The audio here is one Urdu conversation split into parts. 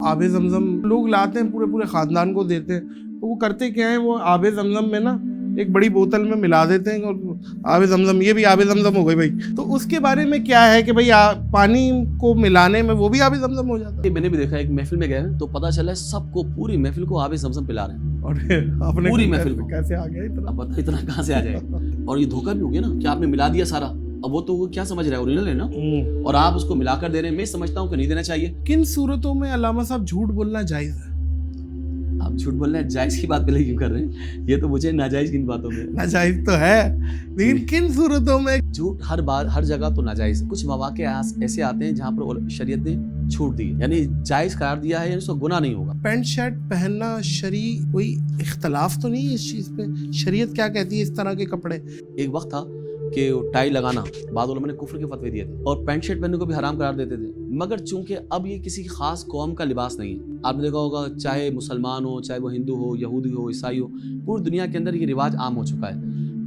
آب زمزم لوگ لاتے ہیں پورے خاندان کو دیتے ہیں, تو وہ کرتے کیا ہیں, وہ آب زمزم میں نا ایک بڑی بوتل میں ملا دیتے ہیں اور آب زمزم, یہ بھی آب زمزم ہو گئی بھائی. تو اس کے بارے میں کیا ہے کہ بھائی پانی کو ملانے میں وہ بھی آب زمزم ہو جاتا ہے. میں نے بھی دیکھا ایک محفل میں گئے تو پتہ چلا ہے سب کو پوری محفل کو آب زمزم پلا رہے ہیں, اور اپنے پوری محفل کو. کیسے آ گیا اتنا؟ اب اتنا کہاں سے آ جائے, اور یہ دھوکہ بھی ہو گیا نا کہ آپ نے ملا دیا سارا. اب وہ تو وہ کیا سمجھ رہا ہے, اوریجنل ہے نا, اور آپ اس کو ملا کر دے رہے ہیں. میں سمجھتا ہوں کہ نہیں دینا چاہیے. کن صورتوں میں علامہ صاحب جھوٹ بولنا جائز ہے؟ آپ جھوٹ بول رہے ہیں, جائز کی بات پہلے کیوں کر رہے ہیں؟ یہ تو مجھے ناجائز کن باتوں میں. ناجائز تو ہے, لیکن کن صورتوں میں؟ جھوٹ ہر بار ہر جگہ تو ناجائز. کچھ مواقع ایسے آتے ہیں جہاں پر شریعت نے چھوٹ دی, یعنی جائز قرار دیا ہے, یعنی اس کو گناہ نہیں ہوگا. پینٹ شرٹ پہننا شرعی کوئی اختلاف تو نہیں ہے اس چیز پہ؟ شریعت کیا کہتی ہے اس طرح کے کپڑے؟ ایک وقت تھا کہ ٹائی لگانا بعض علماء نے کفر کے فتوے دیے تھے, اور پینٹ شرٹ پہننے کو بھی حرام قرار دیتے تھے. مگر چونکہ اب یہ کسی خاص قوم کا لباس نہیں ہے, آپ نے دیکھا ہوگا چاہے مسلمان ہو, چاہے وہ ہندو ہو, یہودی ہو, عیسائی ہو, پوری دنیا کے اندر یہ رواج عام ہو چکا ہے.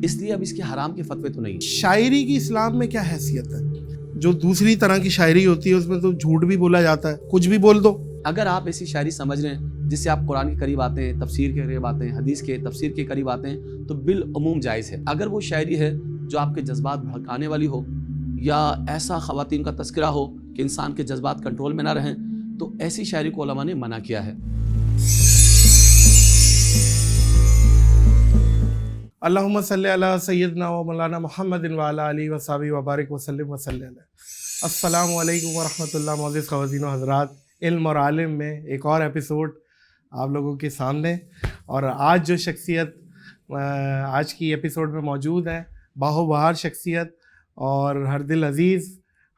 اس لیے اب اس کے حرام کے فتوے تو نہیں ہیں. شاعری کی اسلام میں کیا حیثیت ہے؟ جو دوسری طرح کی شاعری ہوتی ہے اس میں تو جھوٹ بھی بولا جاتا ہے, کچھ بھی بول دو. اگر آپ ایسی شاعری سمجھ رہے ہیں جس سے آپ قرآن کے قریب آتے ہیں, تفسیر کے قریب آتے ہیں, حدیث کے تفسیر کے قریب آتے ہیں, تو بالعموم جائز ہے. اگر وہ شاعری ہے جو آپ کے جذبات بھڑکانے والی ہو, یا ایسا خواتین کا تذکرہ ہو کہ انسان کے جذبات کنٹرول میں نہ رہیں, تو ایسی شاعری کو علماء نے منع کیا ہے. اللہم صلی علی سیدنا و مولانا محمد وعلی آلہ وصحبہ وبارک وسلم وصلی علیہ. السلام علیکم ورحمۃ اللہ. معزز خواتین و حضرات, علم اور عالم میں ایک اور ایپیسوڈ آپ لوگوں کے سامنے. اور آج جو شخصیت آج کی ایپیسوڈ میں موجود ہے, باہو بہار شخصیت اور ہر دل عزیز,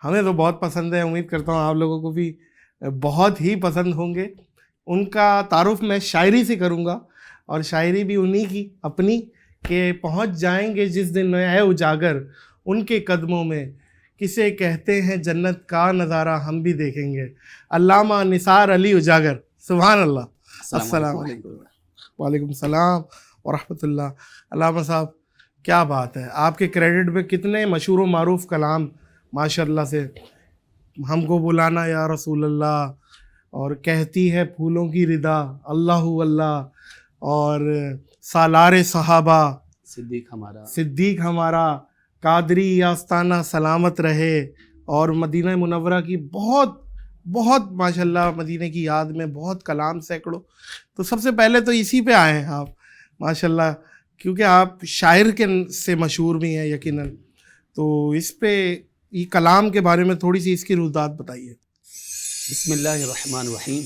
ہمیں تو بہت پسند ہے, امید کرتا ہوں آپ لوگوں کو بھی بہت ہی پسند ہوں گے. ان کا تعارف میں شاعری سے کروں گا, اور شاعری بھی انہی کی اپنی کہ پہنچ جائیں گے جس دن اے اجاگر ان کے قدموں میں, کسے کہتے ہیں جنت کا نظارہ ہم بھی دیکھیں گے. علامہ نثار علی اجاگر. سبحان اللہ. السلام علیکم. وعلیکم السلام ورحمۃ اللہ. علامہ صاحب کیا بات ہے, آپ کے کریڈٹ پہ کتنے مشہور و معروف کلام ماشاء اللہ سے. ہم کو بلانا یا رسول اللہ, اور کہتی ہے پھولوں کی ردا اللہ اللہ, اور سالار صحابہ صدیق ہمارا, قادری آستانہ سلامت رہے, اور مدینہ منورہ کی بہت بہت ماشاء اللہ مدینہ کی یاد میں بہت کلام سینکڑوں. تو سب سے پہلے تو اسی پہ آئے ہیں آپ ماشاء اللہ, کیونکہ آپ شاعر کے سے مشہور بھی ہیں یقیناً. تو اس پہ یہ کلام کے بارے میں تھوڑی سی اس کی روحداد بتائیے. بسم اللہ الرحمن الرحیم.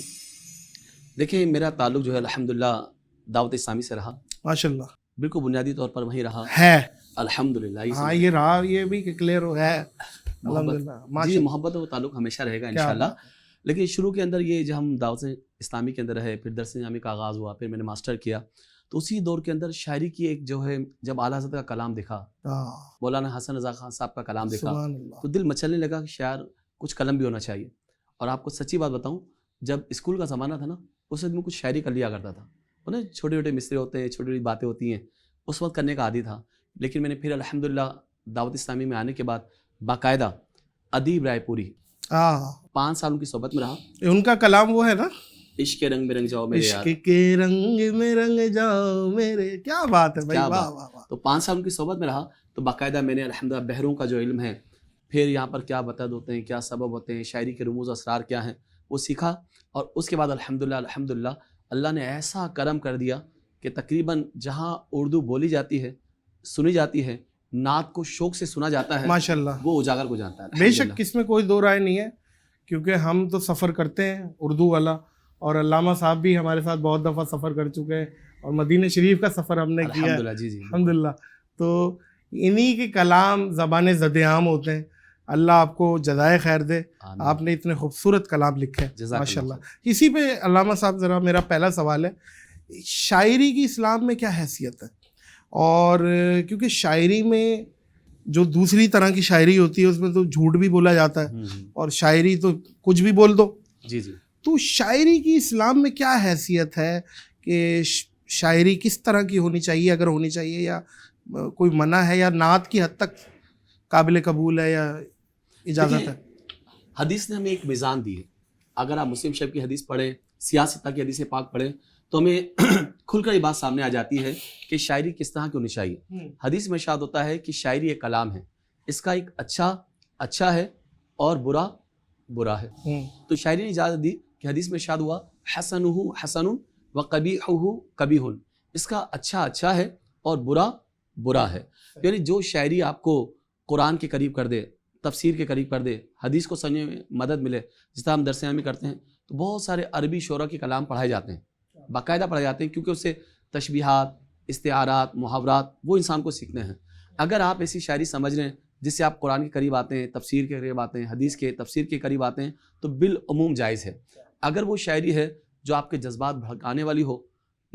دیکھیں میرا تعلق جو ہے الحمدللہ دعوت اسلامی سے رہا ماشاء اللہ, بالکل بنیادی طور پر وہیں رہا ہے الحمدللہ. ہاں یہ رہا, یہ بھی کلیئر ہے الحمدللہ. جی محبت و تعلق ہمیشہ رہے گا انشاءاللہ. لیکن شروع کے اندر یہ جب ہم دعوت اسلامی کے اندر رہے, پھر درس نظامی کا آغاز ہوا, پھر میں نے ماسٹر کیا, تو اسی دور کے اندر شاعری کی ایک جو ہے جب اعلیٰ حضرت کا کلام دیکھا, مولانا حسن رضا خان صاحب کا کلام دیکھا, تو دل مچلنے لگا کہ شاعر کچھ قلم بھی ہونا چاہیے. اور آپ کو سچی بات بتاؤں, جب اسکول کا زمانہ تھا نا, اس وقت میں کچھ شاعری کر لیا کرتا تھا. انہیں چھوٹے چھوٹے مصرے ہوتے ہیں, چھوٹی چھوٹی باتیں ہوتی ہیں, اس وقت کرنے کا عادی تھا. لیکن میں نے پھر الحمدللہ دعوت اسلامی میں آنے کے بعد باقاعدہ ادیب رائے پوری 5 سال ان کی صحبت میں رہا. ان کا کلام وہ ہے نا, عشق کے رنگ میں رنگ جاؤ میرے یار, عشق کے رنگ میں رنگ جاؤ میرے. کیا بات ہے بھائی, واہ واہ واہ. تو 5 سال ان کی صحبت میں رہا, تو باقاعدہ میں نے الحمدللہ بحروں کا جو علم ہے, پھر یہاں پر کیا بطد ہوتے ہیں, کیا سبب ہوتے ہیں, شاعری کے رموز اسرار کیا ہیں, وہ سیکھا. اور اس کے بعد الحمدللہ اللہ نے ایسا کرم کر دیا کہ تقریباً جہاں اردو بولی جاتی ہے, سنی جاتی ہے, نعت کو شوق سے سنا جاتا ہے ماشاءاللہ, وہ اجاگر کو جانتا ہے. بے شک اس میں کوئی دو رائے نہیں ہے, کیونکہ ہم تو سفر کرتے ہیں اردو والا, اور علامہ صاحب بھی ہمارے ساتھ بہت دفعہ سفر کر چکے ہیں, اور مدینہ شریف کا سفر ہم نے کیا ہے الحمدللہ. تو انہی کے کلام زبان زد عام ہوتے ہیں. اللہ آپ کو جزائے خیر دے, آپ نے اتنے خوبصورت کلام لکھے ہیں ماشاء اللہ. اسی پہ علامہ صاحب ذرا میرا پہلا سوال ہے, شاعری کی اسلام میں کیا حیثیت ہے؟ اور کیونکہ شاعری میں جو دوسری طرح کی شاعری ہوتی ہے اس میں تو جھوٹ بھی بولا جاتا ہے, اور شاعری تو کچھ بھی بول دو. جی جی. تو شاعری کی اسلام میں کیا حیثیت ہے کہ شاعری کس طرح کی ہونی چاہیے, اگر ہونی چاہیے, یا کوئی منع ہے, یا نعت کی حد تک قابل قبول ہے, یا اجازت ہے؟ حدیث نے ہمیں ایک میزان دی ہے. اگر آپ مسلم شریف کی حدیث پڑھیں، سیاستہ کی حدیث پاک پڑھیں تو ہمیں کھل کر یہ بات سامنے آ جاتی ہے کہ شاعری کس طرح کی ہونی چاہیے۔ حدیث میں ارشاد ہوتا ہے کہ شاعری ایک کلام ہے، اس کا ایک اچھا ہے اور برا ہے۔ تو شاعری نے اجازت دی کہ حدیث میں ارشاد ہوا حسنہ حسن و قبیحہ قبیح، اس کا اچھا ہے اور برا ہے۔ یعنی جو شاعری آپ کو قرآن کے قریب کر دے، تفسیر کے قریب کر دے، حدیث کو سمجھنے میں مدد ملے، جس طرح ہم درس عامی کرتے ہیں تو بہت سارے عربی شعراء کے کلام پڑھائے جاتے ہیں، باقاعدہ پڑھائے جاتے ہیں، کیونکہ اس سے تشبیہات، استعارات، محاورات وہ انسان کو سیکھنے ہیں۔ اگر آپ ایسی شاعری سمجھ رہے ہیں جس سے آپ قرآن کے قریب آتے ہیں، تفسیر کے قریب آتے ہیں، حدیث کے تفسیر کے قریب آتے ہیں، تو بالعموم جائز ہے۔ اگر وہ شاعری ہے جو آپ کے جذبات بھڑکانے والی ہو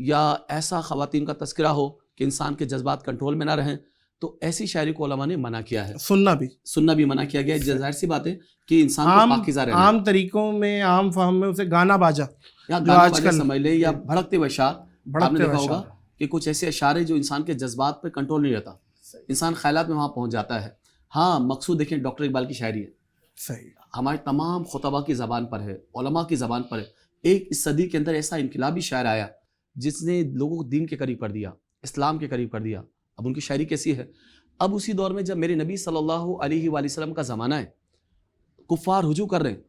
یا ایسا خواتین کا تذکرہ ہو کہ انسان کے جذبات کنٹرول میں نہ رہیں، تو ایسی شاعری کو علماء نے منع کیا ہے، سننا بھی منع کیا گیا ہے۔ ظاہر سی بات ہے کہ انسان کو پاکیزہ رہنا، عام طریقوں میں، عام فہم میں اسے گانا باجا یا گانا باجا سمجھ لیں یا بھڑکتے ہوئے اشعار۔ آپ نے دیکھا ہوگا کہ کچھ ایسے اشعار ہیں جو انسان کے جذبات پہ کنٹرول نہیں رہتا، انسان خیالات میں وہاں پہنچ جاتا ہے۔ ہاں مقصود دیکھیں ڈاکٹر اقبال کی شاعری ہے، صحیح، ہمارے تمام خطباء کی زبان پر ہے، علماء کی زبان پر ہے۔ ایک اس صدی کے اندر ایسا انقلابی شاعر آیا جس نے لوگوں کو دین کے قریب کر دیا، اسلام کے قریب کر دیا۔ اب ان کی شاعری کیسی ہے؟ اب اسی دور میں جب میرے نبی صلی اللہ علیہ وآلہ وسلم کا زمانہ ہے، کفار ہجوم کر رہے ہیں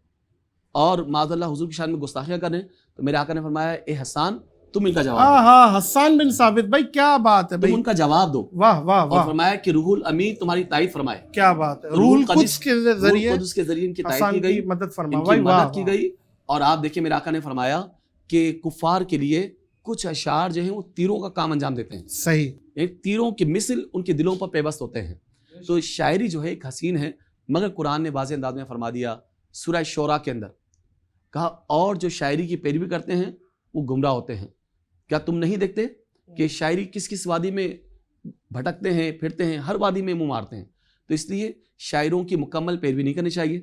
اور معاذ اللہ حضور کی شان میں گستاخیاں کر رہے ہیں، تو میرے آقا نے فرمایا اے حسان تم ان کا جواب دو۔ ہاں حسان بن ثابت بھائی کیا بات ہے، تم ان کا جواب دو۔ واہ واہ اور واہ، فرمایا کہ روح الامین تمہاری تائید فرمائے۔ کیا بات ہے، روح القدس کے ذریعے روح القدس کے ذریعے ان کی تائید کی گئی، مدد فرما، ان کی مدد کی گئی۔ اور آپ دیکھیں میرے آقا نے فرمایا کہ کفار کے لیے کچھ اشعار جو ہیں وہ تیروں کا کام انجام دیتے ہیں، صحیح، یعنی تیروں کی مثل ان کے دلوں پر پیوست ہوتے ہیں۔ تو شاعری جو ہے ایک حسین ہے، مگر قرآن نے واضح انداز میں فرما دیا سورہ شعراء کے اندر، کہا اور جو شاعری کی پیروی کرتے ہیں وہ گمراہ ہوتے ہیں۔ کیا تم نہیں دیکھتے کہ شاعری کس کس وادی میں بھٹکتے ہیں، پھرتے ہیں، ہر وادی میں منہ مارتے ہیں۔ تو اس لیے شاعروں کی مکمل پیروی نہیں کرنی چاہیے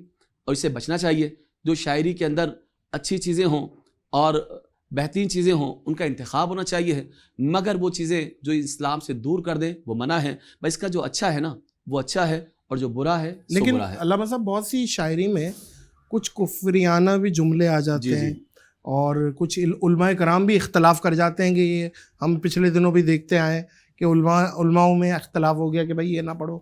اور اسے بچنا چاہیے۔ جو شاعری کے اندر اچھی چیزیں ہوں اور بہترین چیزیں ہوں ان کا انتخاب ہونا چاہیے ہے، مگر وہ چیزیں جو اسلام سے دور کر دیں وہ منع ہے۔ بس اس کا جو اچھا ہے نا وہ اچھا ہے اور جو برا ہے سو لیکن برا ہے۔ علامہ صاحب بہت سی شاعری میں کچھ کفریانہ بھی جملے آ جاتے ہیں اور کچھ علماء کرام بھی اختلاف کر جاتے ہیں کہ یہ ہم پچھلے دنوں بھی دیکھتے آئے ہیں کہ علماؤں میں اختلاف ہو گیا کہ بھائی یہ نہ پڑھو۔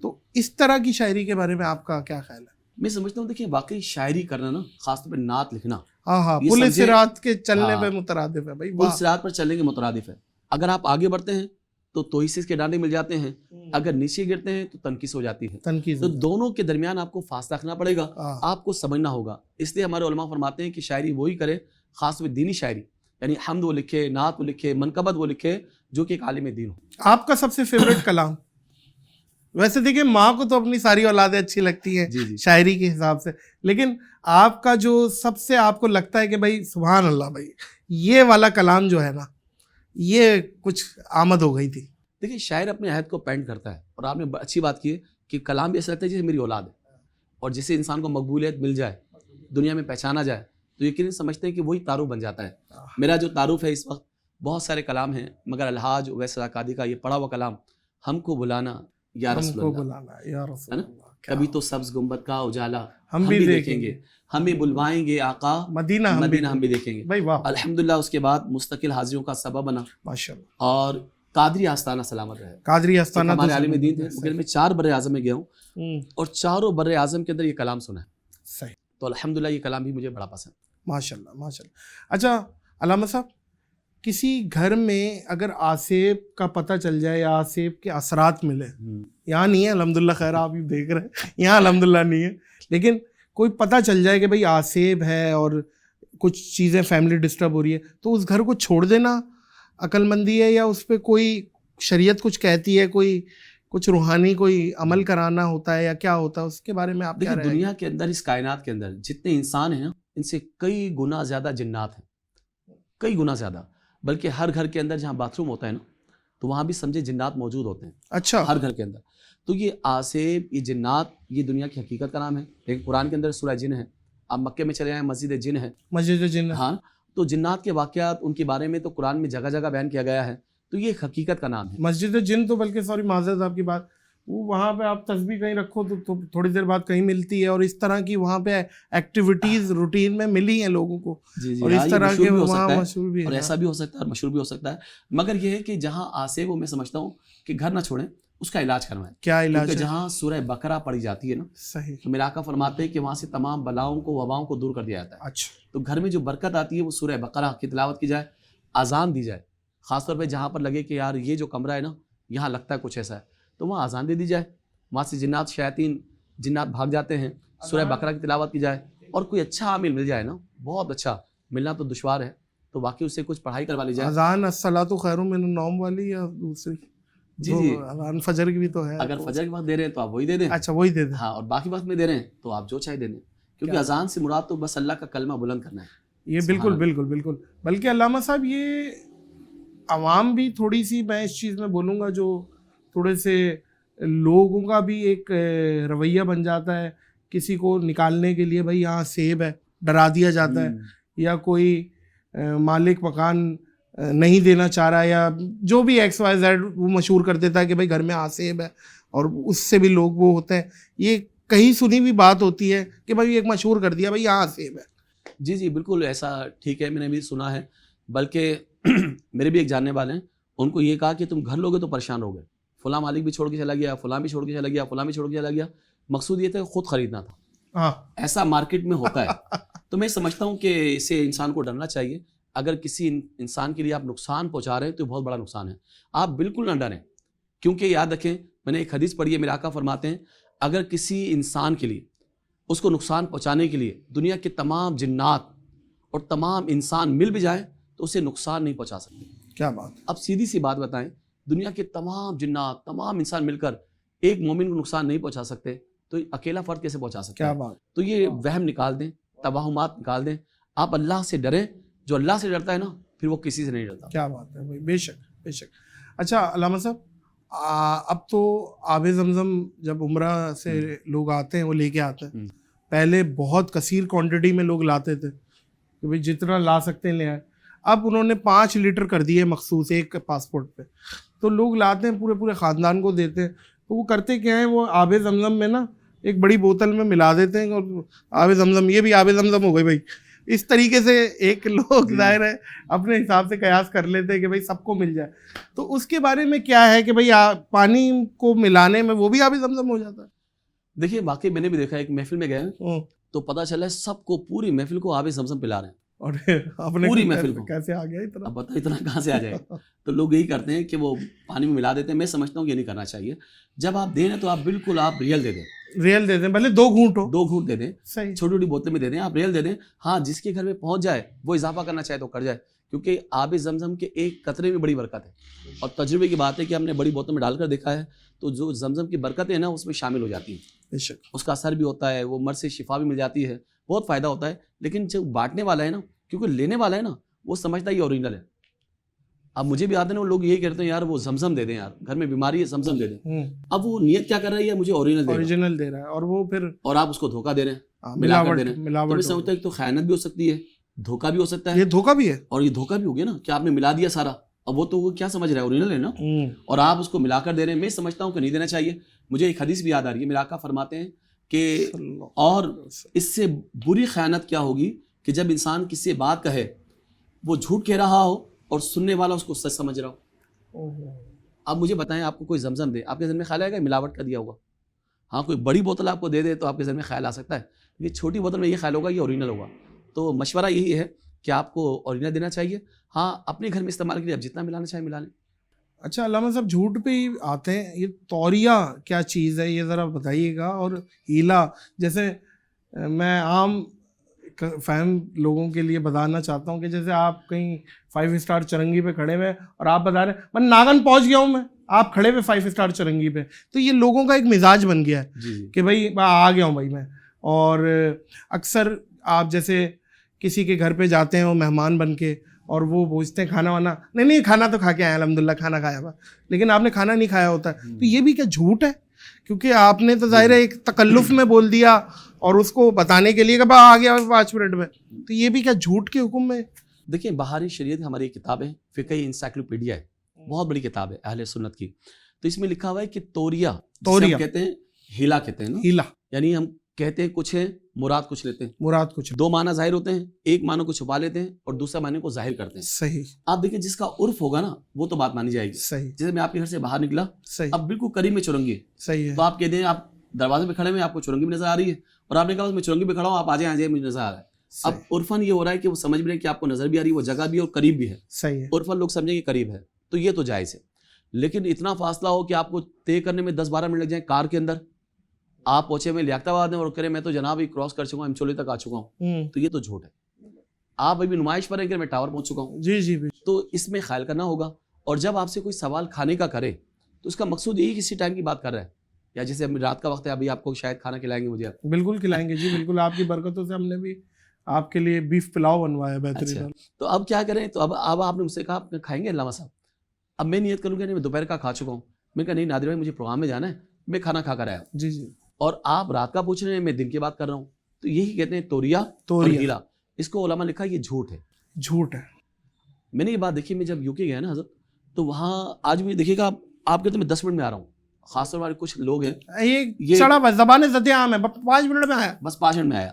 تو اس طرح کی شاعری کے بارے میں آپ کا کیا خیال ہے؟ میں سمجھتا ہوں دیکھیں واقعی شاعری کرنا نا، خاص طور پہ نعت لکھنا، ہاں پل صراط کے چلنے پہ مترادف ہے بھائی، پل صراط پر چلنے کے مترادف ہے۔ اگر آپ آگے بڑھتے ہیں تو توحید کے ڈانڈے مل جاتے ہیں، اگر نیچے گرتے ہیں تو تنقیص ہو جاتی ہے۔ تو دونوں کے درمیان آپ کو فاصلہ رکھنا پڑے گا، آپ کو سمجھنا ہوگا۔ اس لیے ہمارے علماء فرماتے ہیں کہ شاعری وہی کرے، خاص طور پہ دینی شاعری، یعنی حمد وہ لکھے، نعت وہ لکھے، منقبت وہ لکھے جو کہ ایک عالم دین ہو۔ آپ کا سب سے فیوریٹ کلام؟ ویسے دیکھیں ماں کو تو اپنی ساری اولادیں اچھی لگتی ہیں شاعری کے حساب سے، لیکن آپ کا جو سب سے آپ کو لگتا ہے کہ بھائی سبحان اللہ بھائی یہ والا کلام جو ہے نا یہ کچھ آمد ہو گئی تھی؟ دیکھیں شاعر اپنے عہد کو پینٹ کرتا ہے، اور آپ نے اچھی بات کی ہے کہ کلام بھی ایسا لگتا ہے جیسے میری اولاد ہے، اور جسے انسان کو مقبولیت مل جائے، دنیا میں پہچانا جائے، تو یقیناً سمجھتے ہیں کہ وہی تعارف بن جاتا ہے۔ میرا جو تعارف ہے اس وقت بہت سارے کلام ہیں، مگر الحاج اویس قادری کا یہ پڑھا ہوا کلام ہم کو بلانا یا رسول اللہ، کبھی تو سبز گنبد کا اجالا ہم بھی دیکھیں گے، ہمیں بلوائیں گے آقا مدینہ ہم بھی دیکھیں گے۔ الحمدللہ اس کے بعد مستقل حاضریوں کا سبب بنا، ماشاءاللہ، اور قادری آستانہ سلامت رہے۔ قادری آستانہ ہمارے عالم دین تھے، مگر میں 4 بر اعظم میں گیا ہوں اور چاروں بر اعظم کے اندر یہ کلام سنا ہے، صحیح، تو الحمدللہ یہ کلام بھی مجھے بڑا پسند۔ ماشاءاللہ ماشاءاللہ۔ اچھا علامہ صاحب، کسی گھر میں اگر آسیب کا پتہ چل جائے یا آسیب کے اثرات ملے، یہاں نہیں ہے الحمدللہ، خیر آپ بھی دیکھ رہے ہیں یہاں الحمدللہ نہیں ہے، لیکن کوئی پتہ چل جائے کہ بھئی آسیب ہے اور کچھ چیزیں فیملی ڈسٹرب ہو رہی ہے، تو اس گھر کو چھوڑ دینا عقل مندی ہے یا اس پہ کوئی شریعت کچھ کہتی ہے، کوئی کچھ روحانی کوئی عمل کرانا ہوتا ہے یا کیا ہوتا ہے، اس کے بارے میں آپ کیا رائے؟ دنیا کے اندر، اس کائنات کے اندر جتنے انسان ہیں نا ان سے کئی گنا زیادہ جنات ہیں، کئی گنا زیادہ، بلکہ ہر گھر کے اندر جہاں باتھ روم ہوتا ہے نا تو وہاں بھی سمجھے جنات موجود ہوتے ہیں، اچھا، ہر گھر کے اندر۔ تو یہ آسیب، یہ جنات، یہ دنیا کی حقیقت کا نام ہے، لیکن قرآن کے اندر سورہ جن ہے، آپ مکے میں چلے جائیں مسجد جن ہے، مسجد جن، ہاں، تو جنات کے واقعات ان کے بارے میں تو قرآن میں جگہ جگہ بیان کیا گیا ہے، تو یہ ایک حقیقت کا نام ہے۔ مسجد جن تو بلکہ سوری معذرت آپ کی بات، وہاں پہ آپ تسبیح کہیں رکھو تو تھوڑی دیر بعد کہیں ملتی ہے, اور اس طرح کی وہاں پہ ایکٹیویٹیز روٹین میں ملی ہیں لوگوں کو, اور اس طرح کے وہاں مشہور بھی ہے. اور ایسا بھی ہو سکتا ہے اور مشہور بھی ہو سکتا ہے, مگر یہ ہے کہ جہاں آسے وہ میں سمجھتا ہوں کہ گھر نہ چھوڑیں, اس کا علاج کروائیں. کیا علاج ہے؟ جہاں سورہ بقرہ پڑھی جاتی ہے نا, صحیح, تو میرے آقا فرماتے ہیں کہ وہاں سے تمام بلاؤں کو وباؤں کو دور کر دیا جاتا ہے. اچھا, تو گھر میں جو برکت آتی ہے وہ سورہ بقرہ کی تلاوت کی جائے, اذان دی جائے, خاص طور پہ جہاں پر لگے کہ یار یہ جو کمرہ ہے نا یہاں لگتا ہے کچھ ایسا ہے, تو وہاں اذان دے دی جائے, وہاں سے جنات شیاطین جنات بھاگ جاتے ہیں, سورہ بقرہ کی تلاوت کی جائے, اور کوئی اچھا عامل مل جائے نا, بہت اچھا, ملنا تو دشوار ہے, تو باقی اس سے کچھ پڑھائی کروا لی جائے. اذان الصلاۃ خیر من النوم والی یا دوسری؟ جی جی, اذان فجر کی بھی تو ہے. اگر فجر کے وقت دے رہے ہیں تو آپ وہی دے دیں. اچھا, وہی دے دیں. ہاں, اور باقی وقت میں دے رہے ہیں تو آپ جو چاہے دے دیں, کیونکہ اذان سے مراد تو بس اللہ کا کلمہ بلند کرنا ہے. یہ بالکل بالکل بالکل. بلکہ علامہ صاحب یہ عوام بھی تھوڑی سی, میں اس چیز میں بولوں گا, جو تھوڑے سے لوگوں کا بھی ایک رویہ بن جاتا ہے, کسی کو نکالنے کے لیے بھائی یہاں سیب ہے ڈرا دیا جاتا ہے, یا کوئی مالک مکان نہیں دینا چاہ رہا ہے, یا جو بھی ایکس وائی زیڈ وہ مشہور کر دیتا ہے کہ بھائی گھر میں آسیب ہے, اور اس سے بھی لوگ وہ ہوتے ہیں. یہ کہیں سنی بھی بات ہوتی ہے کہ بھائی ایک مشہور کر دیا بھائی یہاں آسیب ہے. جی جی بالکل ایسا ٹھیک ہے, میں نے بھی سنا ہے, بلکہ میرے بھی ایک جاننے والے ہیں, ان کو یہ کہا کہ تم گھر لوگے تو پریشان ہو گئے, فلاں مالک بھی چھوڑ کے چلا گیا, فلاں بھی چھوڑ کے چلا گیا, فلاں بھی چھوڑ کے چلا گیا, مقصود یہ تھا کہ خود خریدنا تھا. ہاں, ایسا مارکیٹ میں ہوتا ہے. تو میں سمجھتا ہوں کہ اسے انسان کو ڈرنا چاہیے. اگر کسی انسان کے لیے آپ نقصان پہنچا رہے ہیں تو بہت بڑا نقصان ہے, آپ بالکل نہ ڈریں, کیونکہ یاد رکھیں میں نے ایک حدیث پڑھی ہے, میرے آقا فرماتے ہیں اگر کسی انسان کے لیے اس کو نقصان پہنچانے کے لیے دنیا کے تمام جنات اور تمام انسان مل بھی جائیں تو اسے نقصان نہیں پہنچا سکتے. کیا بات. اب سیدھی سی بات بتائیں, دنیا کے تمام جنات تمام انسان مل کر ایک مومن کو نقصان نہیں پہنچا سکتے, تو اکیلا فرد کیسے پہنچا سکتے؟ کیا بات. تو یہ وہم نکال دیں, توہمات نکال دیں, آپ اللہ سے ڈریں. جو اللہ سے ڈرتا ہے نا پھر وہ کسی سے نہیں ڈرتا. کیا بات ہے بھائی, بے شک بے شک. اچھا علامہ صاحب, اب تو آب زمزم جب عمرہ سے لوگ آتے ہیں وہ لے کے آتے ہیں, پہلے بہت کثیر کوانٹٹی میں لوگ لاتے تھے کہ بھائی جتنا لا سکتے ہیں لے آئے. اب انہوں نے 5 لیٹر کر دیے مخصوص ایک پاسپورٹ پہ, تو لوگ لاتے ہیں پورے خاندان کو دیتے ہیں. تو وہ کرتے کیا ہیں, وہ آب زمزم میں نا ایک بڑی بوتل میں ملا دیتے ہیں, اور آب زمزم, یہ بھی آب زمزم ہو گئی بھائی. اس طریقے سے ایک لوگ ظاہر ہے اپنے حساب سے قیاس کر لیتے ہیں کہ بھائی سب کو مل جائے. تو اس کے بارے میں کیا ہے کہ بھائی پانی کو ملانے میں وہ بھی آب زمزم ہو جاتا ہے؟ دیکھیے واقعی میں نے بھی دیکھا, ایک محفل میں گئے تو پتہ چلا ہے سب کو پوری محفل کو آب زمزم پلا رہے ہیں, اور اپنے پوری محفل کو. کیسے آ گیا اتنا؟ اب بتا اتنا کہاں سے آ جائے. تو لوگ یہی کرتے ہیں کہ وہ پانی میں ملا دیتے ہیں. میں سمجھتا ہوں کہ یہ نہیں کرنا چاہیے. جب آپ دیں تو آپ بالکل آپ ریئل دے دیں, ریئل دے دیں, بھلے 2 گھونٹ ہو, 2 گھونٹ دے دیں, صحیح, چھوٹی چھوٹی بوتل میں دے دیں, آپ ریئل دے دیں. ہاں جس کے گھر میں پہنچ جائے وہ اضافہ کرنا چاہے تو کر جائے, کیونکہ آب زمزم کے ایک قطرے میں بڑی برکت ہے. اور تجربے کی بات ہے کہ ہم نے بڑی بوتل میں ڈال کر دیکھا ہے, تو جو زمزم کی برکتیں ہیں نا اس میں شامل ہو جاتی ہیں, اس کا اثر بھی ہوتا ہے, وہ مرض سے شفا بھی مل جاتی ہے, بہت فائدہ ہوتا ہے. لیکن جو بانٹنے والا ہے نا, کیونکہ لینے والا ہے نا وہ سمجھتا ہے یہ اوریجنل ہے. اب مجھے بھی آتے ہیں وہ لوگ یہی کہتے ہیں یار وہ زمزم دے دیں, یار گھر میں بیماری ہے زمزم دے دیں. اب وہ نیت کیا کر رہا ہے, یا مجھے اوریجنل دے رہا ہے, اور وہ پھر اور آپ اس کو دھوکہ دے رہے ہیں, ملا کر دے رہے ہیں. تو میں سمجھتا ہوں کہ تو خیانت بھی ہو سکتی ہے, دھوکہ بھی ہو سکتا ہے. یہ دھوکہ بھی ہے, اور یہ دھوکہ بھی ہو گیا نا کہ آپ نے ملا دیا سارا. اب وہ تو وہ کیا سمجھ رہا ہے اوریجنل ہے نا, اور آپ اس کو ملا کر دے رہے ہیں. میں سمجھتا ہوں کہ نہیں دینا چاہیے. مجھے ایک حدیث بھی یاد آ رہی ہے, میرے آقا فرماتے ہیں کہ اور اس سے بری خیانت کیا ہوگی کہ جب انسان کسی سے بات کہے وہ جھوٹ کہہ رہا ہو اور سننے والا اس کو سچ سمجھ رہا ہو. اب مجھے بتائیں, آپ کو کوئی زمزم دے, آپ کے ذہن میں خیال آئے گا ملاوٹ کا دیا ہوگا. ہاں کوئی بڑی بوتل آپ کو دے دے تو آپ کے ذہن میں خیال آ سکتا ہے, یہ چھوٹی بوتل میں یہ خیال ہوگا یہ اوریجنل ہوگا. تو مشورہ یہی ہے کہ آپ کو اوریجنل دینا چاہیے. ہاں اپنے گھر میں استعمال کے لیے آپ جتنا ملانا چاہیں ملا لیں. اچھا علامہ صاحب, جھوٹ پہ ہی آتے ہیں, یہ توریہ کیا چیز ہے یہ ذرا بتائیے گا. اور ہیلا, جیسے میں عام فہم لوگوں کے لیے بتانا چاہتا ہوں کہ جیسے آپ کہیں 5 اسٹار چرنگی پہ کھڑے ہوئے اور آپ بتا رہے ہیں میں ناگن پہنچ گیا ہوں, میں آپ کھڑے ہوئے 5 اسٹار چرنگی پہ, تو یہ لوگوں کا ایک مزاج بن گیا ہے کہ بھائی آ گیا ہوں بھائی میں. اور اکثر آپ جیسے کسی کے گھر پہ جاتے ہیں وہ مہمان بن کے, اور وہ پوچھتے ہیں کھانا وانا, نہیں کھانا تو کھا کے آئے الحمدللہ, کھانا کھایا ہوا, لیکن آپ نے کھانا نہیں کھایا ہوتا ہے. تو یہ بھی کیا جھوٹ ہے؟ کیونکہ آپ نے تو ظاہر ہے ایک تکلف میں بول دیا اور اس کو بتانے کے لیے کہ آ گیا 5 منٹ میں, تو یہ بھی کیا جھوٹ کے حکم میں؟ دیکھیں بہاری شریعت ہماری کتاب ہے, فقہ انسائکلوپیڈیا ہے, بہت بڑی کتاب ہے اہل سنت کی. تو اس میں لکھا ہوا ہے کہ توریا توریا کہتے ہیں، ہیلا کہتے ہیں نا، ہیلا یعنی ہم کہتے ہیں کچھ ہے، مراد کچھ لیتے ہیں. مراد کچھ دو معنی ظاہر ہوتے ہیں، ایک معنی کو چھپا لیتے ہیں اور دوسرا معنی کو ظاہر کرتے ہیں. صحیح. آپ دیکھیں جس کا عرف ہوگا نا وہ تو بات مانی جائے گی. صحیح. جیسے میں آپ کے گھر سے باہر نکلا، صحیح. اب بالکل قریب میں چرنگی ہے، صحیح ہے. تو آپ کہتے ہیں، آپ دروازے پہ کھڑے ہوئے، آپ کو چرنگی بھی نظر آ رہی ہے، اور آپ نے کہا میں چرنگی پہ کھڑا ہوں، آپ آ جائیں مجھے نظر آ رہا ہے. اب عرفاً یہ ہو رہا ہے کہ وہ سمجھ بھی رہے ہیں کہ آپ کو نظر بھی آ رہی ہے، وہ جگہ بھی ہے اور قریب بھی ہے. صحیح ہے. عرفاً لوگ سمجھیں کہ قریب ہے، تو یہ تو جائز ہے. لیکن اتنا فاصلہ ہو کہ آپ کو طے کرنے میں 10-12 منٹ لگ جائیں کار کے اندر، آپ پہنچے میں لیاقت آباد میں اور کریں میں تو جناب ہی کراس کر چکا ہوں، امچولی تک آ چکا ہوں، تو یہ تو جھوٹ ہے. آپ ابھی نمائش پر ہیں کہ میں ٹاور پہنچ چکا ہوں. جی جی. تو اس میں خیال کرنا ہوگا. اور جب آپ سے کوئی سوال کھانے کا کرے تو اس کا مقصود یہی کسی ٹائم کی بات کر رہا ہے، یا جیسے ابھی رات کا وقت ہے، ابھی آپ کو شاید کھانا کھلائیں گے مجھے. بالکل کھلائیں گے جی، بالکل. آپ کی برکتوں سے ہم نے بھی آپ کے لیے بیف پلاؤ بنوایا بہترین. تو اب کیا کریں؟ تو اب آپ نے مجھ سے کہا آپ کھائیں گے علامہ صاحب. اب میں نیت کروں گا نہیں، میں دوپہر کا کھا چکا ہوں. میں کہا نہیں نادر بھائی مجھے پروگرام میں جانا ہے، میں کھانا کھا کر آیا. جی جی. اور آپ رات کا پوچھ رہے ہیں، میں دن کی بات کر رہا ہوں. تو یہی کہتے ہیں توریا اور ہیلا. اس کو علماء لکھا یہ جھوٹ ہے. جھوٹ ہے. میں نے یہ بات دیکھی، میں جب یو کے گیا نا حضرت، تو وہاں آج بھی دیکھیے گا، آپ کہتے ہیں میں 10 منٹ میں آ رہا ہوں. خاص طور پر کچھ لوگ ہیں، یہ سڑا بس زبان زد عام ہے، 5 منٹ میں آیا، بس 5 منٹ میں آیا.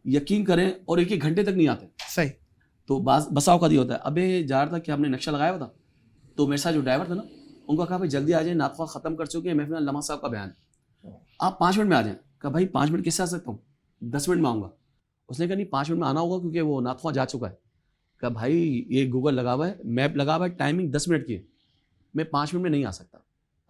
یقین کریں، اور 1 گھنٹے تک نہیں آتے. صحیح. تو بسا اوقات یہ ہوتا ہے. ابھی جا رہا تھا کہ ہم نے نقشہ لگایا ہوا تھا، تو میرے ساتھ جو ڈرائیور تھا نا، ان کو کہا بھائی جلدی آ جائیں، ناطقہ ختم کر چکے ہیں، محفل علامہ صاحب کا بیان ہے، آپ 5 منٹ میں آ جائیں. کہا بھائی 5 منٹ کیسے آ سکتا ہوں، 10 منٹ میں آؤں گا. اس نے کہا نہیں 5 منٹ میں آنا ہوگا کیونکہ وہ ناطقہ جا چکا ہے. کہا بھائی یہ گوگل لگا ہوا ہے، میپ لگا ہوا ہے، ٹائمنگ 10 منٹ کی ہے، میں 5 منٹ میں نہیں آ سکتا.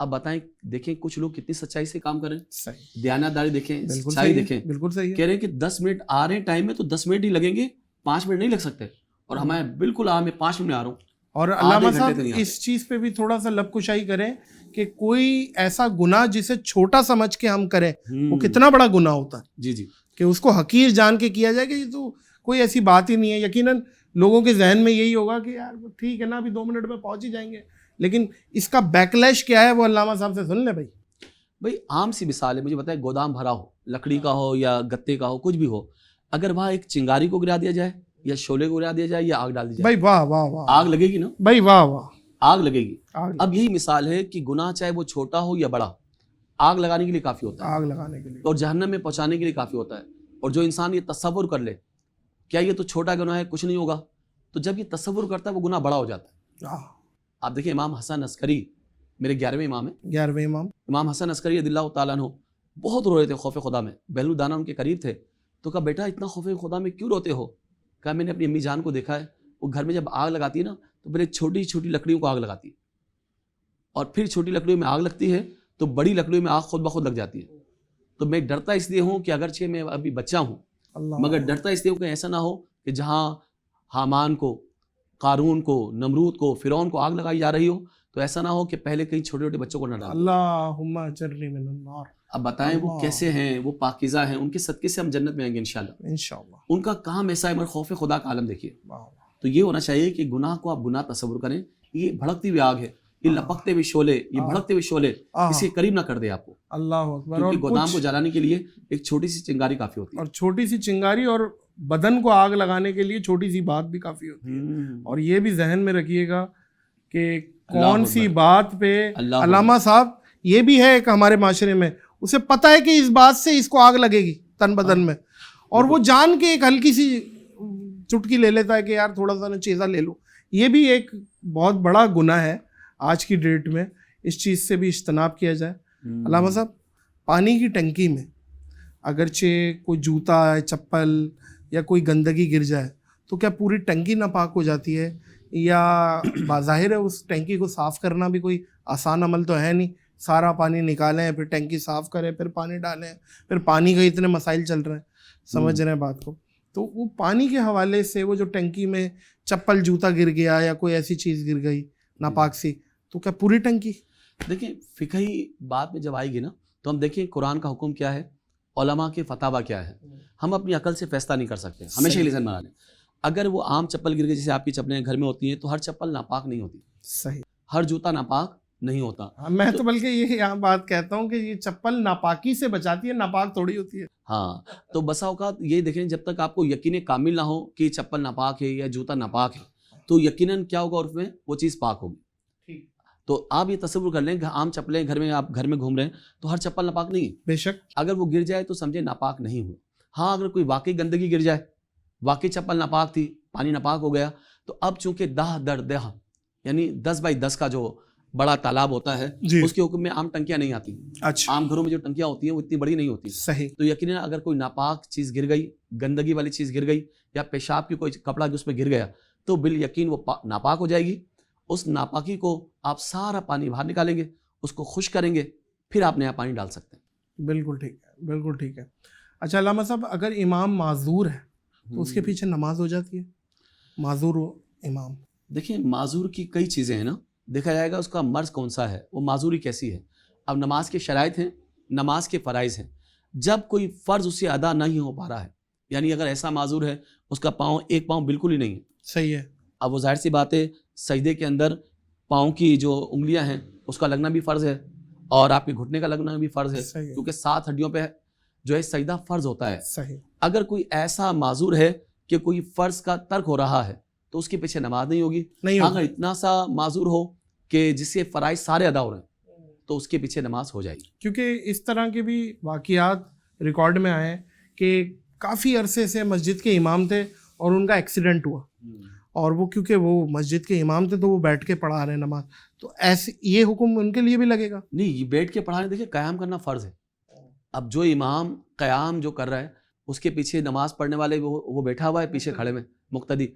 اب بتائیں، دیکھیں کچھ لوگ کتنی سچائی سے کام کر رہے ہیں. صحیح. دیانتداری دیکھیں، سچائی دیکھیں. بالکل صحیح. کہہ رہے ہیں کہ 10 منٹ آ رہے ہیں ٹائم میں، تو 10 منٹ ہی لگیں گے، 5 منٹ نہیں لگ سکتے. اور ہمیں بالکل میں 5 منٹ میں آ رہا ہوں. اور علامہ صاحب اس چیز پہ بھی تھوڑا سا لب کشائی کریں کہ کوئی ایسا گناہ جسے چھوٹا سمجھ کے ہم کریں وہ کتنا بڑا گناہ ہوتا ہے. جی جی. کہ اس کو حقیر جان کے کیا جائے کہ یہ تو کوئی ایسی بات ہی نہیں ہے. یقیناً لوگوں کے ذہن میں یہی ہوگا کہ یار ٹھیک ہے نا، ابھی 2 منٹ میں پہنچ ہی جائیں گے. لیکن اس کا بیکلیش کیا ہے وہ علامہ صاحب سے سن لیں. بھائی عام سی مثال ہے، مجھے بتائیں گودام بھرا ہو، لکڑی کا ہو یا گتے کا ہو، کچھ بھی ہو، اگر وہاں ایک چنگاری کو گرا دیا جائے یا شعلے کو گرا دیا جائے یا آگ ڈال دی جائے، بھائی واہ واہ واہ، آگ لگے گی نا بھائی، واہ واہ، آگ لگے گی. اب یہی مثال ہے کہ گناہ چاہے وہ چھوٹا ہو یا بڑا، آگ لگانے کے لیے کافی ہوتا ہے، آگ لگانے کے لیے، اور جہنم میں پہنچانے کے لیے کافی ہوتا ہے. اور جو انسان یہ تصور کر لے کیا یہ تو چھوٹا گناہ ہے، کچھ نہیں ہوگا، تو جب یہ تصور کرتا ہے وہ گناہ بڑا ہو جاتا ہے. آپ دیکھیں امام حسن عسکری میرے 11ویں امام ہیں، 11ویں امام امام حسن عسکری رضی اللہ تعالیٰ عنہ بہت رو رہے تھے خوف خدا میں. بہلول دانا ان کے قریب تھے، تو کہا بیٹا اتنا خوف خدا میں کیوں روتے ہو؟ کہا میں نے اپنی امی جان کو دیکھا ہے، وہ گھر میں جب آگ لگاتی ہے نا تو پہلے چھوٹی چھوٹی لکڑیوں کو آگ لگاتی ہے، اور پھر چھوٹی لکڑیوں میں آگ لگتی ہے تو بڑی لکڑیوں میں آگ خود بخود لگ جاتی ہے. تو میں ڈرتا اس لیے ہوں کہ اگرچہ میں ابھی بچہ ہوں، مگر ڈرتا اس لیے ہوں کہ ایسا نہ ہو کہ جہاں حامان کو، قارون کو، نمرود کو، فرعون کو آگ لگائی جا رہی ہو تو ایسا نہ ہو کہ پہلے کہیں چھوٹے چھوٹے بچوں کو نہ ڈالیں. اللہم اجرنی من النار. اب بتائیں وہ کیسے ہیں، وہ پاکیزہ ہیں، ان کے صدقے سے ہم جنت میں آئیں گے انشاءاللہ. انشاءاللہ. ان کا کام ایسا ہے، مگر خوف خدا کا عالم دیکھیے. تو یہ ہونا چاہیے کہ گناہ کو آپ گناہ تصور کریں، یہ بھڑکتی ہوئی آگ ہے، یہ لپکتے ہوئے شعلے، یہ بھڑکتے ہوئے شعلے اس کے قریب نہ کر دے آپ کو. اللہ اکبر. کیونکہ گودام کو جلانے کے لیے ایک چھوٹی سی چنگاری کافی ہوتی ہے، اور چھوٹی سی چنگاری اور بدن کو آگ لگانے کے لیے چھوٹی سی بات بھی کافی ہوتی ہے. اور یہ بھی ذہن میں رکھیے گا کہ کون سی بات پہ علامہ صاحب یہ بھی ہے ایک ہمارے معاشرے میں، اسے پتہ ہے کہ اس بات سے اس کو آگ لگے گی تن بدن میں، اور وہ جان کے ایک ہلکی سی چٹکی لے لیتا ہے کہ یار تھوڑا سا چیزا لے لو. یہ بھی ایک بہت بڑا گناہ ہے آج کی ڈیٹ میں. اس چیز سے بھی اجتناب کیا جائے. علامہ صاحب پانی کی ٹنکی میں اگرچہ کوئی جوتا ہے، چپل یا کوئی گندگی گر جائے تو کیا پوری ٹنکی ناپاک ہو جاتی ہے؟ یا بظاہر ہے اس ٹنکی کو صاف کرنا بھی کوئی آسان عمل تو ہے نہیں. سارا پانی نکالیں، پھر ٹنکی صاف کریں، پھر پانی ڈالیں، پھر پانی کے اتنے مسائل چل رہے ہیں، سمجھ رہے ہیں بات کو. تو وہ پانی کے حوالے سے وہ جو ٹنکی میں چپل جوتا گر گیا یا کوئی ایسی چیز گر گئی ناپاک سی، تو کیا پوری ٹنکی؟ دیکھیں فقہی بات میں جب آئے گی نا تو ہم دیکھیں قرآن کا حکم کیا ہے، علماء کے فتاویٰ کیا ہے. ہم اپنی عقل سے فیصلہ نہیں کر سکتے، ہمیشہ یہ ذہن بنا لیں. اگر وہ عام چپل گر گئی، جیسے آپ کی چپلیں گھر میں ہوتی ہیں، تو ہر چپل ناپاک نہیں ہوتی، صحیح، ہر جوتا ناپاک نہیں ہوتا. میں تو بلکہ یہ یہاں بات کہتا ہوں کہ یہ چپل ناپاکی سے بچاتی ہے، ناپاک تھوڑی ہوتی ہے. ہاں، تو بسا اوقات یہ دیکھیں جب تک آپ کو یقین کامل نہ ہو کہ چپل ناپاک ہے یا جوتا ناپاک ہے، تو یقیناً کیا ہوگا عرف میں وہ چیز پاک ہوگی. تو آپ یہ تصور کر لیں کہ عام چپلیں گھر میں آپ گھر میں گھوم رہے ہیں تو ہر چپل ناپاک نہیں ہے. بے شک. اگر وہ گر جائے تو سمجھے ناپاک نہیں ہوا. ہاں اگر کوئی واقعی گندگی گر جائے, واقعی چپل ناپاک تھی, پانی ناپاک ہو گیا, تو اب چونکہ دہ در دہ یعنی 10x10 کا جو بڑا تالاب ہوتا ہے جی. اس کے حکم میں عام ٹنکیاں نہیں آتی. اچھا. عام گھروں میں جو ٹنکیاں ہوتی ہیں وہ اتنی بڑی نہیں ہوتی. صحیح. تو یقیناً اگر کوئی ناپاک چیز گر گئی, گندگی والی چیز گر گئی, یا پیشاب کی کوئی کپڑا جو اس میں گر گیا, تو بال یقین وہ ناپاک ہو جائے گی. اس ناپاکی کو آپ سارا پانی باہر نکالیں گے, اس کو خشک کریں گے, پھر آپ نیا پانی ڈال سکتے ہیں. بالکل ٹھیک ہے, بالکل ٹھیک ہے. اچھا علامہ صاحب, اگر امام معذور ہے تو اس کے پیچھے نماز ہو جاتی ہے؟ معذور ہو امام. دیکھیں معذور کی کئی چیزیں ہیں نا, دیکھا جائے گا اس کا مرض کون سا ہے, وہ معذوری کیسی ہے. اب نماز کے شرائط ہیں, نماز کے فرائض ہیں. جب کوئی فرض اسے ادا نہیں ہو پا رہا ہے, یعنی اگر ایسا معذور ہے اس کا ایک پاؤں بالکل ہی نہیں ہے. صحیح ہے. اب وہ ظاہر سی بات ہے سجدے کے اندر پاؤں کی جو انگلیاں ہیں اس کا لگنا بھی فرض ہے, اور آپ کے گھٹنے کا لگنا بھی فرض ہے, کیونکہ 7 ہڈیوں پہ جو ہے سجدہ فرض ہوتا ہے. صحیح. اگر کوئی ایسا معذور ہے کہ کوئی فرض کا ترک ہو رہا ہے تو اس کے پیچھے نماز نہیں ہوگی. اگر اتنا سا معذور ہو کہ جس سے فرائض سارے ادا ہو رہے ہیں تو اس کے پیچھے نماز ہو جائے گی. کیونکہ اس طرح کے بھی واقعات ریکارڈ میں آئے کہ کافی عرصے سے مسجد کے امام تھے اور ان کا ایکسیڈنٹ ہوا, اور وہ کیونکہ وہ مسجد کے امام تھے تو وہ بیٹھ کے پڑھا رہے ہیں نماز, تو ایسے یہ حکم ان کے لیے بھی لگے گا؟ نہیں, یہ بیٹھ کے پڑھانے, دیکھیں قیام کرنا فرض ہے. اب جو امام قیام جو کر رہا ہے اس کے پیچھے نماز پڑھنے والے وہ بیٹھا ہوا ہے پیچھے کھڑے میں مقتدی,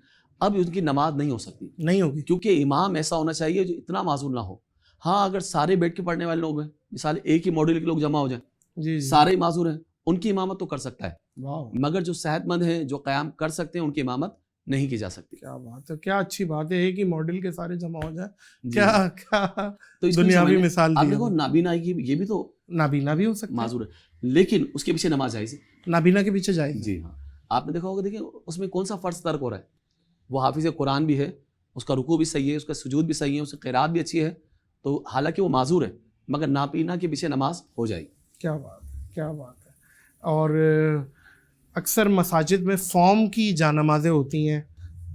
اب ان کی نماز نہیں ہو سکتی, نہیں ہوگی, کیونکہ امام ایسا ہونا چاہیے جو اتنا معذور نہ ہو. ہاں اگر سارے بیٹھ کے پڑھنے والے لوگ ہیں, مثال ایک ہی ماڈل کے لوگ جمع ہو جائیں, جی سارے معذور ہیں, ان کی امامت تو کر سکتا ہے, واو, مگر جو صحت مند ہیں جو قیام کر سکتے ہیں ان کی امامت نہیں کی جا سکتی. کیا بات ہے, کیا اچھی بات ہے, ایک ہی ماڈل کے سارے جمع ہو جائیں. جی. کیا کیا تو اس دنیاوی مثال آپ دی. دیکھو نابینا کی یہ بھی تو نابینا بھی ہو سکتا ہے, معذور ہے, لیکن اس کے پیچھے نماز جائز ہے. نابینا کے پیچھے جائے. جی ہاں, آپ نے دیکھا ہوگا, دیکھیں اس میں کون سا فرض ترک ہو رہا ہے. وہ حافظ قرآن بھی ہے, اس کا رکوع بھی صحیح ہے, اس کا سجود بھی صحیح ہے, اس کی قرات بھی اچھی ہے, تو حالانکہ وہ معذور ہے مگر نابینا کے پیچھے نماز ہو جائے گی. کیا بات ہے, کیا بات ہے. اور اکثر مساجد میں فارم کی جانمازیں ہوتی ہیں,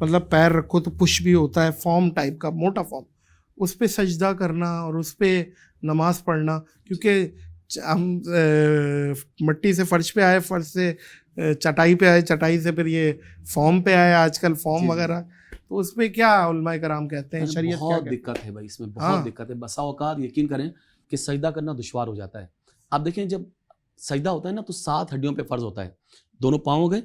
مطلب پیر رکھو تو پش بھی ہوتا ہے, فارم ٹائپ کا موٹا فارم, اس پہ سجدہ کرنا اور اس پہ نماز پڑھنا, کیونکہ ہم مٹی سے فرش پہ آئے, فرش سے چٹائی پہ آئے, چٹائی سے پھر یہ فارم پہ آئے آج کل, فارم وغیرہ, تو اس پہ کیا علماء کرام کہتے ہیں, شریعت کیا بہت دقت ہے بھائی, اس میں بہت دقت ہے. بسا اوقات یقین کریں کہ سجدہ کرنا دشوار ہو جاتا ہے. آپ دیکھیں جب سجدہ ہوتا ہے نا تو 7 ہڈیوں پہ فرض ہوتا ہے, دونوں پاؤں ہو گئے,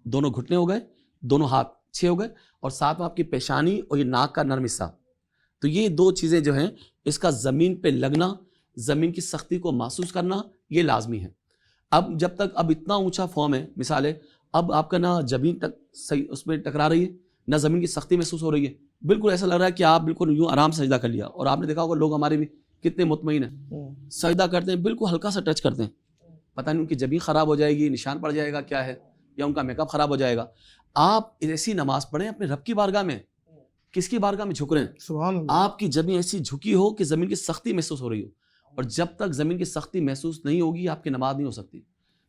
دونوں گھٹنے ہو گئے, دونوں ہاتھ 6 ہو گئے, اور ساتھ میں آپ کی پیشانی اور یہ ناک کا نرم حصہ. تو یہ 2 چیزیں جو ہیں اس کا زمین پہ لگنا, زمین کی سختی کو محسوس کرنا, یہ لازمی ہے. اب جب تک اب اتنا اونچا فارم ہے, مثال ہے اب آپ کا نہ زمین تک صحیح اس میں ٹکرا رہی ہے, نہ زمین کی سختی محسوس ہو رہی ہے, بالکل ایسا لگ رہا ہے کہ آپ بالکل یوں آرام سے سجدہ کر لیا. اور آپ نے دیکھا ہوگا لوگ ہمارے بھی کتنے مطمئن ہیں, سجدہ کرتے ہیں بالکل ہلکا سا ٹچ کرتے ہیں, پتہ نہیں ان کی زمین خراب ہو جائے گی, نشان پڑ جائے گا کیا ہے, یا ان کا میک اپ خراب ہو جائے گا. آپ ایسی نماز پڑھیں اپنے رب کی بارگاہ میں, کس کی بارگاہ میں جھک رہے ہیں, سبحان اللہ, آپ کی زمین ایسی جھکی ہو کہ زمین کی سختی محسوس ہو رہی ہو, اور جب تک زمین کی سختی محسوس نہیں ہوگی آپ کی نماز نہیں ہو سکتی.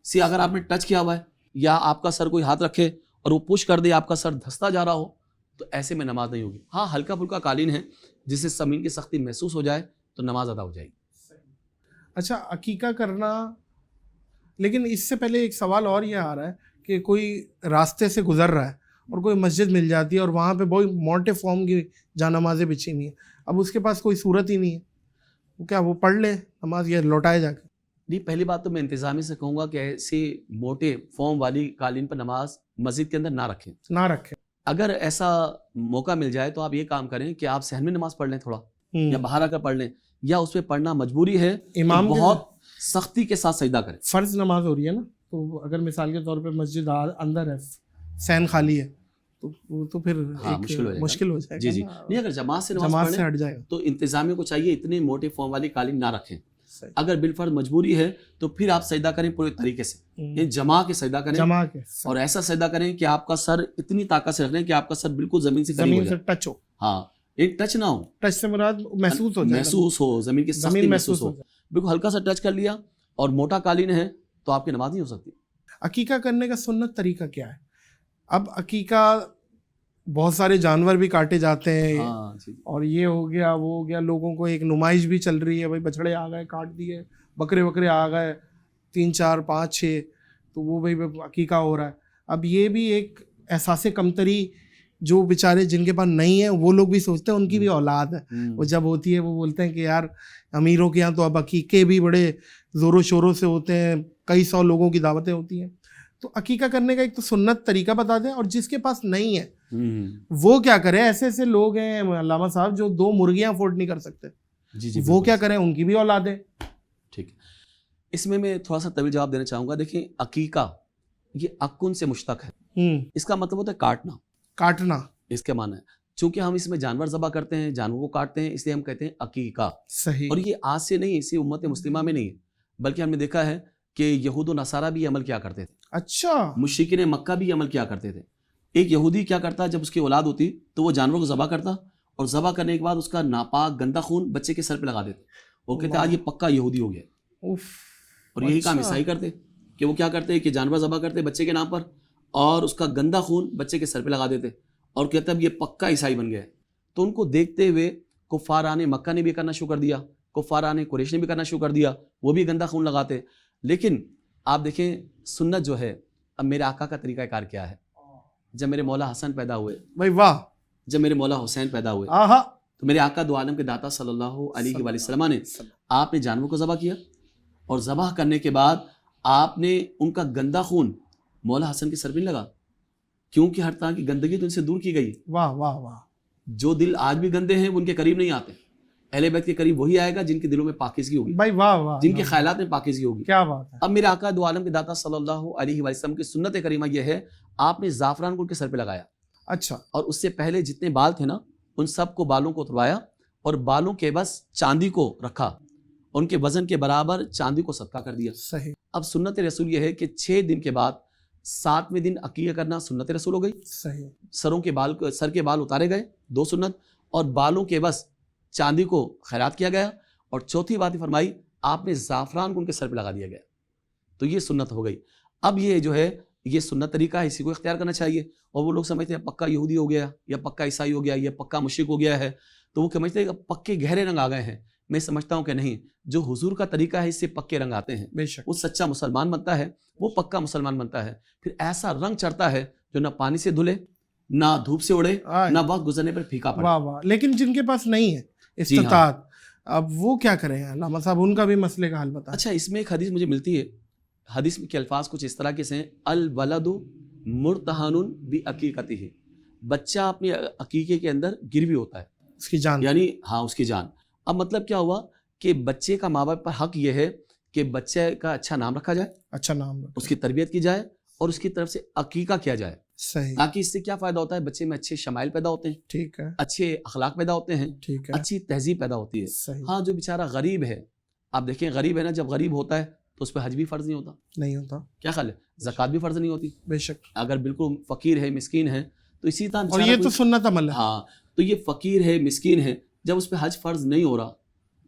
اگر آپ نے ٹچ کیا ہوا ہے یا آپ کا سر کوئی ہاتھ رکھے اور وہ پش کر دے, آپ کا سر دھستا جا رہا ہو, تو ایسے میں نماز نہیں ہوگی. ہاں ہلکا پھلکا قالین ہے جس سے زمین کی سختی محسوس ہو جائے تو نماز ادا ہو جائے گی. اچھا عقیقہ کرنا, لیکن اس سے پہلے ایک سوال اور یہ آ رہا ہے کہ کوئی راستے سے گزر رہا ہے اور کوئی مسجد مل جاتی ہے اور وہاں پہ بہت موٹے فارم کی جانمازیں بچھی ہوئی ہیں, اب اس کے پاس کوئی صورت ہی نہیں ہے, کیا وہ پڑھ لے نماز یا لوٹائے جا کے؟ نہیں, پہلی بات تو میں انتظامی سے کہوں گا کہ ایسی موٹے فارم والی قالین پر نماز مسجد کے اندر نہ رکھیں. اگر ایسا موقع مل جائے تو آپ یہ کام کریں کہ آپ صحن میں نماز پڑھ لیں تھوڑا, یا باہر آ کر پڑھ لیں, یا اس پہ پڑھنا مجبوری ہے امام بہت سختی کے ساتھ سجدہ کریں. فرض نماز ہو رہی ہے نا, تو اگر مثال کے طور پہ مسجد اندر ہے, صحن خالی ہے, تو پھر مشکل ہو جائے گا. جی نہیں, اگر جماعت سے نماز سے ہٹ جائے گا تو انتظامیہ کو چاہیے اتنے موٹے فارم والی قالین نہ رکھیں. اگر بالفرض مجبوری ہے تو پھر آپ سجدہ کریں پورے طریقے سے, یعنی جما کے سجدہ کریں, اور ایسا سجدہ کریں کہ آپ کا سر اتنی طاقت سے رکھ لیں کہ آپ کا سر بالکل زمین سے ٹچ ہو. ہاں, ایک ٹچ نہ ہو, ٹچ سے مراد محسوس ہو, زمین کی سختی محسوس ہو, بالکل ہلکا سا ٹچ کر لیا اور موٹا قالین ہے تو آپ کی نماز نہیں ہو سکتی. عقیقہ کرنے کا سنت طریقہ کیا ہے؟ اب عقیقہ بہت سارے جانور بھی کاٹے جاتے ہیں ہاں جی اور یہ ہو گیا وہ ہو گیا, لوگوں کو ایک نمائش بھی چل رہی ہے, بھائی بچڑے آ گئے کاٹ دیے, بکرے آ گئے 3 4 5 6, تو وہ بھائی عقیقہ ہو رہا ہے. اب یہ بھی ایک احساس کمتری جو بیچارے جن کے پاس نہیں ہے وہ لوگ بھی سوچتے ہیں ان کی بھی اولاد ہے, وہ جب ہوتی ہے وہ بولتے ہیں کہ یار امیروں کے یہاں تو اب عقیقے بھی بڑے زور و شوروں سے ہوتے ہیں, کئی 100 لوگوں کی دعوتیں ہوتی ہیں. تو عقیقہ کرنے کا ایک تو سنت طریقہ بتا دیں, اور جس کے پاس نہیں ہے وہ کیا کرے. ایسے لوگ ہیں علامہ صاحب جو 2 مرغیاں افورڈ نہیں کر سکتے, وہ کیا کریں, ان کی بھی اولادیں. ٹھیک ہے, اس میں تھوڑا سا طویل جواب دینا چاہوں گا. دیکھیں عقیقہ یہ عقن سے مشتق ہے, اس کا مطلب ہوتا ہے کاٹنا, اس کے معنی ہے. چونکہ ہم اس میں جانور ذبح کرتے ہیں, جانوروں کو کاٹتے ہیں, اس لیے ہم کہتے ہیں عقیقہ. صحیح. اور یہ آج سے نہیں, اسی امت مسلمہ میں نہیں ہے, بلکہ ہم نے دیکھا ہے کہ یہود و نصارہ بھی عمل کیا کرتے تھے. اچھا. مشرکین مکہ بھی عمل کیا کرتے تھے. ایک یہودی کیا کرتا, جب اس کی اولاد ہوتی تو وہ جانوروں کو ذبح کرتا, اور ذبح کرنے کے بعد اس کا ناپاک گندا خون بچے کے سر پہ لگا دیتے, اور کہتے آج یہ پکا یہودی ہو گیا. اور یہی کام عیسائی کرتے کہ وہ کیا کرتے کہ جانور ذبح کرتے بچے کے نام پر, اور اس کا گندا خون بچے کے سر پہ لگا دیتے, اور کہتے اب یہ پکا عیسائی بن گیا. تو ان کو دیکھتے ہوئے کفاران مکہ نے بھی کرنا شروع کر دیا, کفاران قریش نے بھی کرنا شروع کر دیا, وہ بھی گندا خون لگاتے. لیکن آپ دیکھیں سنت جو ہے, اب میرے آقا کا طریقہ کار کیا ہے. جب میرے مولا حسن پیدا ہوئے, بھائی واہ, جب میرے مولا حسین پیدا ہوئے, تو میرے آقا دو عالم کے داتا صلی اللہ علیہ وآلہ وسلم نے, آپ نے جانوروں کو ذبح کیا, اور ذبح کرنے کے بعد آپ نے ان کا گندا خون مولا حسن کے سر پہ لگا, کیونکہ ہر طرح کی گندگی تو ان سے دور کی گئی. واہ واہ واہ. جو دل آج بھی گندے ہیں وہ ان کے قریب نہیں آتے. اہل بیت کے قریب وہی آئے گا جن کے دلوں میں پاکیزگی ہوگی, بھائی واہ واہ, جن کے خیالات میں پاکیزگی ہوگی. کیا بات ہے. اب میرے آقا دو عالم کے داتا صلی اللہ علیہ وآلہ وسلم کی سنت کریمہ یہ ہے, آپ نے زعفران کو ان کے سر پہ لگایا. اچھا. اور اس سے پہلے جتنے بال تھے نا, ان سب کو بالوں کو اتروایا, اور بالوں کے بس چاندی کو رکھا, ان کے وزن کے برابر چاندی کو صدقہ کر دیا. صحیح. اب سنت رسول یہ ہے کہ 6 دن کے بعد 7ویں دن عقیقہ کرنا سنت رسول ہو گئی. صحیح. سر کے بال اتارے گئے 2 سنت, اور بالوں کے بس چاندی کو خیرات کیا گیا, اور چوتھی بات فرمائی آپ نے زعفران کو ان کے سر پہ لگا دیا گیا. تو یہ سنت ہو گئی. اب یہ جو ہے یہ سنت طریقہ ہے, اسی کو اختیار کرنا چاہیے. اور وہ لوگ سمجھتے ہیں پکا یہودی ہو گیا, یا پکا عیسائی ہو گیا, یا پکا مشرک ہو گیا ہے, تو وہ سمجھتے ہیں کہ پکے گہرے رنگ آ گئے ہیں. میں سمجھتا ہوں کہ نہیں, جو حضور کا طریقہ ہے اس سے پکے رنگ آتے ہیں. بے شک. وہ سچا مسلمان بنتا ہے, وہ پکا مسلمان بنتا ہے. پھر ایسا رنگ چڑھتا ہے جو نہ پانی سے دھلے, نہ دھوپ سے اڑے, نہ وقت گزرنے پر پھیکا پڑے. واہ واہ. لیکن جن کے پاس نہیں ہے استطاعت, اب وہ کیا کریں علامہ صاحب, ان کا بھی مسئلے کا حل بتائیں. اچھا, اس میں ایک حدیث مجھے ملتی ہے, حدیث کے الفاظ کچھ اس طرح کے ہیں, الولد مرتہن بعقیقتہ, بچہ اپنے عقیقے کے اندر گروی ہوتا ہے, اس کی جان, یعنی ہاں اس کی جان. اب مطلب کیا ہوا کہ بچے کا ماں باپ پر حق یہ ہے کہ بچے کا اچھا نام رکھا جائے, اچھا نام, اس کی تربیت کی جائے, اور اس کی طرف سے عقیقہ کیا جائے. صحیح. تاکہ اس سے کیا فائدہ ہوتا ہے, بچے میں اچھے شمائل پیدا ہوتے ہیں, ٹھیک ہے, اچھے اخلاق پیدا ہوتے ہیں, ٹھیک ہے, اچھی تہذیب پیدا ہوتی ہے. صحیح. ہاں جو بیچارہ غریب ہے, آپ دیکھیں غریب ہے نا, جب غریب ہوتا ہے تو اس پہ حج بھی فرض نہیں ہوتا, نہیں ہوتا, کیا خیال ہے, زکوٰۃ بھی فرض نہیں ہوتی. بے شک. اگر بالکل فقیر ہے, مسکین ہے, تو اسی طرح, اور یہ تو سنت عمل ہے. ہاں, تو یہ فقیر ہے, مسکین ہے, جب اس پہ حج فرض نہیں ہو رہا,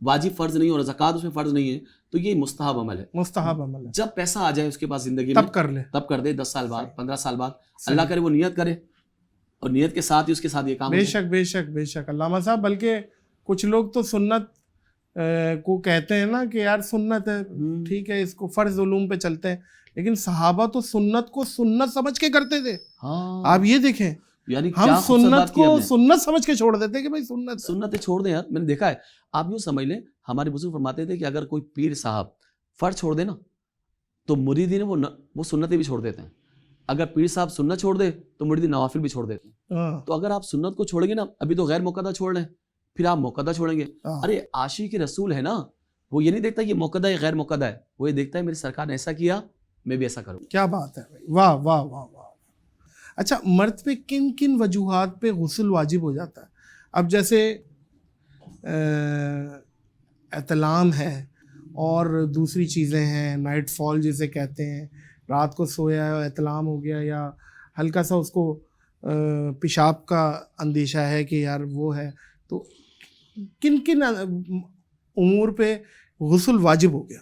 واجب فرض نہیں ہو رہا, زکوٰۃ اس میں فرض نہیں ہے, تو یہ مستحب عمل ہے. مستحب عمل ہے. جب پیسہ آ جائے اس کے پاس زندگی میں تب کر لے, تب کر دے, 10 سال بعد, 15 سال بعد, اللہ کرے وہ نیت کرے, اور نیت کے ساتھ ہی اس کے ساتھ یہ کام. بے شک بے شک بے شک علامہ صاحب. بلکہ کچھ لوگ تو سنت کو کہتے ہیں نا کہ یار سنت ہے, ٹھیک ہے, اس کو فرض علوم پہ چلتے ہیں, لیکن صحابہ تو سنت کو سنت سمجھ کے کرتے تھے. آپ یہ دیکھیں, یعنی ہم سنت کو سنت سمجھ کے چھوڑ دیتے کہ بھائی سنت چھوڑ دیں. یار میں نے دیکھا ہے, آپ یوں سمجھ لیں, ہمارے بزرگ فرماتے تھے کہ اگر کوئی پیر صاحب فرض چھوڑ دے نا, تو مریدین وہ سنتیں بھی چھوڑ دیتے ہیں. اگر پیر صاحب سنت چھوڑ دے تو مریدین نوافل بھی چھوڑ دیتے ہیں. تو اگر آپ سنت کو چھوڑیں گے نا, ابھی تو غیر مقدہ چھوڑ رہے ہیں, پھر آپ مقدہ چھوڑیں گے. ارے عاشق رسول ہے نا, وہ یہ نہیں دیکھتا یہ مقدہ ہے غیر مقدہ ہے, وہ یہ دیکھتا ہے میری سرکار نے ایسا کیا, میں بھی ایسا کروں. کیا بات ہے, واہ واہ واہ واہ. اچھا, مرد پہ کن کن وجوہات پہ غسل واجب ہو جاتا ہے؟ اب جیسے احتلام ہے, اور دوسری چیزیں ہیں, نائٹ فال جسے کہتے ہیں, رات کو سویا احتلام ہو گیا, یا ہلکا سا اس کو پیشاب کا اندیشہ ہے کہ یار وہ ہے, تو کن کن امور پہ غسل واجب ہو گیا؟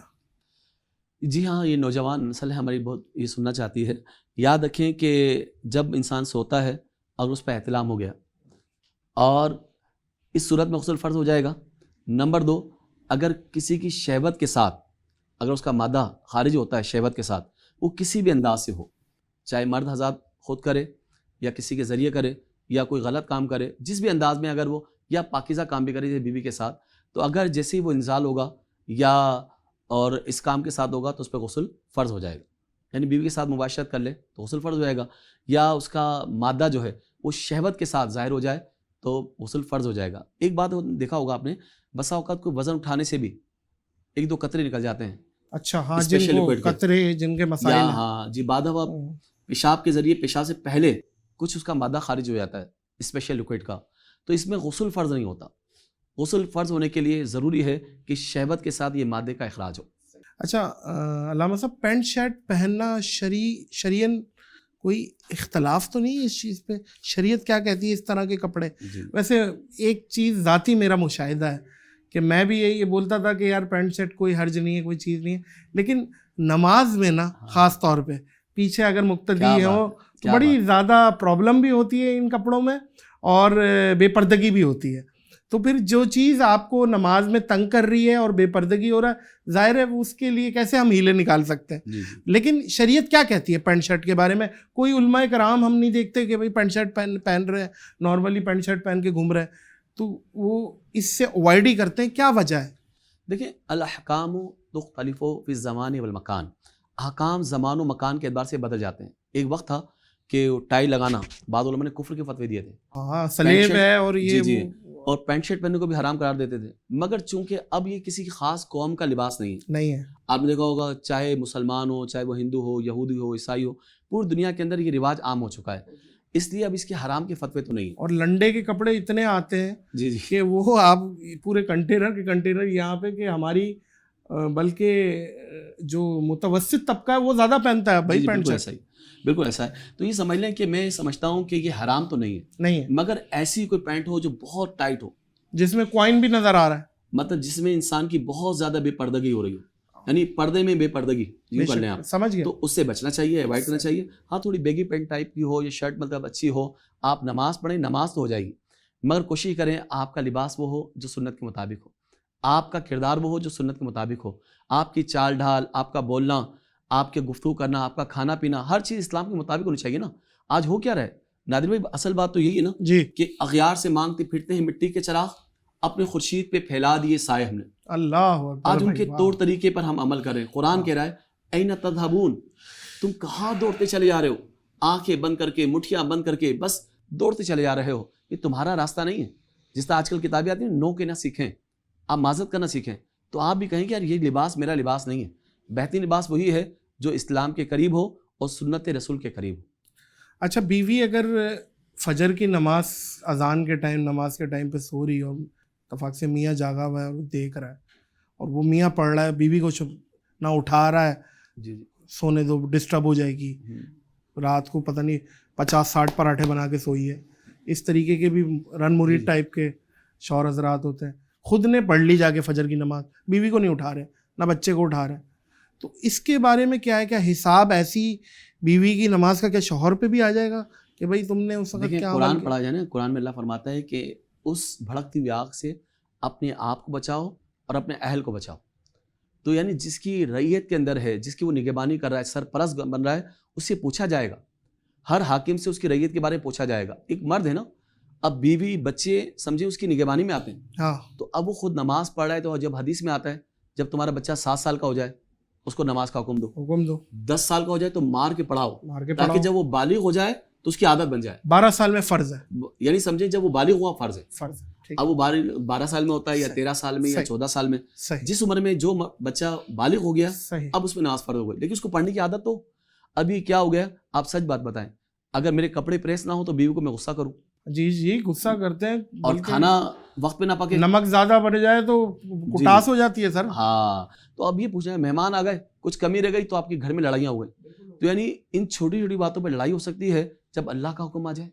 جی ہاں, یہ نوجوان نسل ہے ہماری بہت یہ سننا چاہتی ہے. یاد رکھیں کہ جب انسان سوتا ہے اور اس پہ احتلام ہو گیا اور اس صورت میں غسل فرض ہو جائے گا. نمبر 2, اگر کسی کی شہوت کے ساتھ اگر اس کا مادہ خارج ہوتا ہے شہوت کے ساتھ, وہ کسی بھی انداز سے ہو, چاہے مرد حضرات خود کرے یا کسی کے ذریعے کرے یا کوئی غلط کام کرے, جس بھی انداز میں اگر وہ یا پاکیزہ کام بھی کرے جیسے بیوی کے ساتھ, تو اگر جیسے ہی وہ انزال ہوگا یا اور اس کام کے ساتھ ہوگا تو اس پہ غسل فرض ہو جائے گا. یعنی بیوی کے ساتھ مباشرت کر لے تو غسل فرض ہو جائے گا, یا اس کا مادہ جو ہے وہ شہوت کے ساتھ ظاہر ہو جائے تو غسل فرض ہو جائے گا. ایک بات دیکھا ہوگا آپ نے, بسا اوقات کوئی وزن اٹھانے سے بھی 1-2 قطرے نکل جاتے ہیں. اچھا ہاں, جن کو قطرے جن کے مسائل ہیں, ہاں جی, بعد ہوا پیشاب کے ذریعے پیشاب سے پہلے کچھ اس کا مادہ خارج ہو جاتا ہے اسپیشل لکوڈ کا, تو اس میں غسل فرض نہیں ہوتا. غسل فرض ہونے کے لیے ضروری ہے کہ شہوت کے ساتھ یہ مادے کا اخراج ہو. اچھا علامہ صاحب, پینٹ شرٹ پہننا شرعین کوئی اختلاف تو نہیں ہے اس چیز پہ؟ شریعت کیا کہتی ہے اس طرح کے کپڑے؟ ویسے ایک چیز ذاتی میرا مشاہدہ ہے کہ میں بھی یہ بولتا تھا کہ یار پینٹ شرٹ کوئی حرج نہیں ہے, کوئی چیز نہیں ہے, لیکن نماز میں نا خاص طور پہ پیچھے اگر مقتدی ہو تو بڑی زیادہ پرابلم بھی ہوتی ہے ان کپڑوں میں اور بے پردگی بھی ہوتی ہے. تو پھر جو چیز آپ کو نماز میں تنگ کر رہی ہے اور بے پردگی ہو رہا ہے, ظاہر ہے اس کے لیے کیسے ہم ہیلے نکال سکتے ہیں. لیکن شریعت کیا کہتی ہے پینٹ شرٹ کے بارے میں؟ کوئی علماء کرام ہم نہیں دیکھتے کہ بھائی پینٹ شرٹ پہن رہے ہیں, نارملی پینٹ شرٹ پہن کے گھوم رہے ہیں, تو وہ اس سے اوائڈ ہی کرتے ہیں. کیا وجہ ہے؟ دیکھیں, الاحکام تختلف فی الزمان والمکان, احکام زمان و مکان کے اعتبار سے بدل جاتے ہیں. ایک وقت تھا کہ ٹائی لگانا بعض علماء نے کفر کے فتوے دیے تھے, ہاں سلیب ہے اور یہ اور پینٹ شرٹ پہننے کو بھی حرام قرار دیتے تھے. مگر چونکہ اب یہ کسی خاص قوم کا لباس نہیں ہے. آپ نے دیکھا ہوگا چاہے مسلمان ہو, چاہے وہ ہندو ہو, یہودی ہو, عیسائی ہو, پوری دنیا کے اندر یہ رواج عام ہو چکا ہے, اس لیے اب اس کے حرام کے فتوے تو نہیں ہیں. اور لنڈے کے کپڑے اتنے آتے ہیں کہ وہ آپ پورے کنٹینر کے کنٹینر یہاں پہ کہ ہماری بلکہ جو متوسط طبقہ ہے وہ زیادہ پہنتا ہے بھائی پینٹ شرٹ. بالکل ایسا ہے. تو یہ سمجھ لیں کہ میں سمجھتا ہوں کہ یہ حرام تو نہیں ہے, مگر ایسی کوئی پینٹ ہو جو بہت ٹائٹ ہو, جس میں کوائن بھی نظر آ رہا ہے, مطلب جس میں انسان کی بہت زیادہ بے پردگی ہو رہی ہو, یعنی پردے میں بے پردگی یوں کر لیں آپ, سمجھ گئے, تو اس سے بچنا چاہیے, اوائڈ کرنا چاہیے. ہاں تھوڑی بیگی پینٹ ٹائپ کی ہو یا شرٹ مطلب اچھی ہو, آپ نماز پڑھیں, نماز تو ہو جائے گی, مگر کوشش کریں آپ کا لباس وہ ہو جو سنت کے مطابق ہو, آپ کا کردار وہ ہو جو سنت کے مطابق ہو, آپ کی چال ڈھال, آپ کا بولنا, آپ کے گفتگو کرنا, آپ کا کھانا پینا, ہر چیز اسلام کے مطابق ہونی چاہیے نا. آج ہو کیا رہے نادر بھائی, اصل بات تو یہی ہے نا کہ اغیار سے مانگتے پھرتے ہیں مٹی کے چراغ, اپنے خورشید پہ پھیلا دیے سائے ہم نے. اللہ آج ان کے طور طریقے پر ہم عمل کریں. قرآن کہہ رہا ہے این تذہبون, تم کہاں دوڑتے چلے جا رہے ہو, آنکھیں بند کر کے, مٹھیاں بند کر کے بس دوڑتے چلے جا رہے ہو. یہ تمہارا راستہ نہیں ہے. جس طرح آج کل کتابیں آتی ہیں نو کے نہ سیکھیں, آپ معذرت کرنا سیکھیں, تو آپ بھی کہیں کہ یار یہ لباس میرا لباس نہیں ہے. بہترین لباس وہی ہے جو اسلام کے قریب ہو اور سنت رسول کے قریب ہو. اچھا, بیوی اگر فجر کی نماز اذان کے ٹائم نماز کے ٹائم پہ سو رہی اور اتفاق سے میاں جاگا ہوا ہے اور دیکھ رہا ہے, اور وہ میاں پڑھ رہا ہے, بیوی کو نہ اٹھا رہا ہے, سونے دو ڈسٹرب ہو جائے گی, رات کو پتہ نہیں 50-60 پراٹھے بنا کے سوئی ہے. اس طریقے کے بھی رن مرید ٹائپ کے شوہر حضرات ہوتے ہیں. خود نے پڑھ لی جا کے فجر کی نماز, بیوی کو نہیں اٹھا رہے, نہ بچے کو اٹھا رہے, تو اس کے بارے میں کیا ہے, کیا حساب ایسی بیوی کی نماز کا کیا شوہر پہ بھی آ جائے گا کہ بھائی تم نے اس وقت کیا قرآن پڑھا جائے نا, قرآن میں اللہ فرماتا ہے کہ اس بھڑکتی ہوئی آگ سے اپنے آپ کو بچاؤ اور اپنے اہل کو بچاؤ. تو یعنی جس کی رعیت کے اندر ہے, جس کی وہ نگہبانی کر رہا ہے, سرپرست بن رہا ہے, اس سے پوچھا جائے گا. ہر حاکم سے اس کی رعیت کے بارے میں پوچھا جائے گا. ایک مرد ہے نا, اب بیوی بچے سمجھے اس کی نگہبانی میں آتے ہیں, تو اب وہ خود نماز پڑھ رہا ہے, تو جب حدیث میں آتا ہے جب تمہارا بچہ 7 سال کا ہو جائے اس کو نماز کا حکم دو, 10 سال کا ہو جائے تو مار کے پڑھاؤ, تاکہ جب وہ بالغ ہو جائے تو اس کی عادت بن جائے. 12 سال میں فرض ہے, یعنی سمجھے جب وہ بالغ ہوا فرض ہے. اب وہ 12 سال میں ہوتا ہے یا 13 سال میں یا 14 سال میں, جس عمر میں جو بچہ بالغ ہو گیا اب اس میں نماز فرض ہو گئی, لیکن اس کو پڑھنے کی عادت تو. ابھی کیا ہو گیا, آپ سچ بات بتائیں, اگر میرے کپڑے پریس نہ ہو تو بیوی کو میں غصہ کروں, جی غصہ کرتے ہیں, اور کھانا وقت پہ نہ پکے, نمک زیادہ بڑھ جائے تو کٹاس ہو جاتی ہے سر. ہاں, تو اب یہ پوچھ رہے ہیں مہمان آ گئے, کچھ کمی رہ گئی تو آپ کے گھر میں لڑائیاں ہو گئی. تو یعنی ان چھوٹی چھوٹی باتوں پہ لڑائی ہو سکتی ہے جب اللہ کا حکم آ جائے,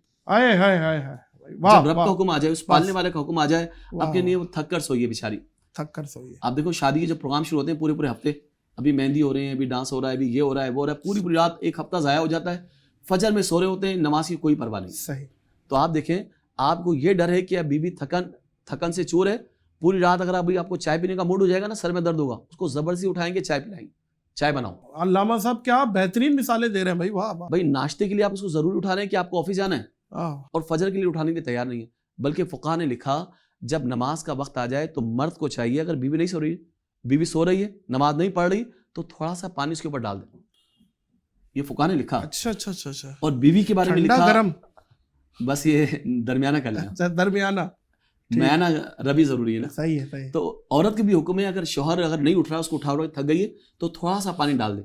جب رب کا حکم آ جائے, اس پالنے والے کا حکم آ جائے. آپ کے لیے وہ تھک کر سوئی ہے بیچاری, تھک کر سوئی ہے. آپ دیکھو شادی کے جو پروگرام شروع ہوتے ہیں پورے ہفتے, ابھی مہندی ہو رہے ہیں, ابھی ڈانس ہو رہا ہے, ابھی یہ ہو رہا ہے, وہ ہو رہا ہے, پوری رات ایک ہفتہ ضائع ہو جاتا ہے. فجر میں سو رہے ہوتے ہیں, نماز کی کوئی پرواہ نہیں. صحیح. تو آپ دیکھیں آپ کو یہ ڈر ہے کہ اب بیوی تھکن سے چور ہے, پوری رات اگر ابھی آپ کو چائے پینے کا موڈ ہو جائے گا نا, سر میں درد ہوگا, اس کو زبردستی اٹھائیں گے, چائے پلائیں گے, چائے بناؤ. علامہ صاحب کیا بہترین مثالیں دے رہے ہیں بھائی, واہ واہ. بھائی ناشتے کے لیے آپ اس کو ضرور اٹھا رہے ہیں کہ آپ کو آفس جانا ہے, اور فجر کے لیے اٹھانے کے لیے تیار نہیں ہے. بلکہ فقہا نے لکھا جب نماز کا وقت آ جائے تو مرد کو چاہیے, اگر بیوی نہیں سو رہی, بیوی سو رہی ہے, نماز نہیں پڑھ رہی, تو تھوڑا سا پانی اس کے اوپر ڈال دیں. یہ فقہا نے لکھا. اچھا. اور بیوی کے بارے میں لکھا گرم, بس یہ درمیانہ کر لینا, درمیانہ میانہ ربی ضروری ہے نا. صحیح ہے. تو عورت کے بھی حکم ہے, اگر شوہر اگر نہیں اٹھ رہا, اس کو اٹھا رہا ہے, تھک گئی ہے, تو تھوڑا سا پانی ڈال دیں.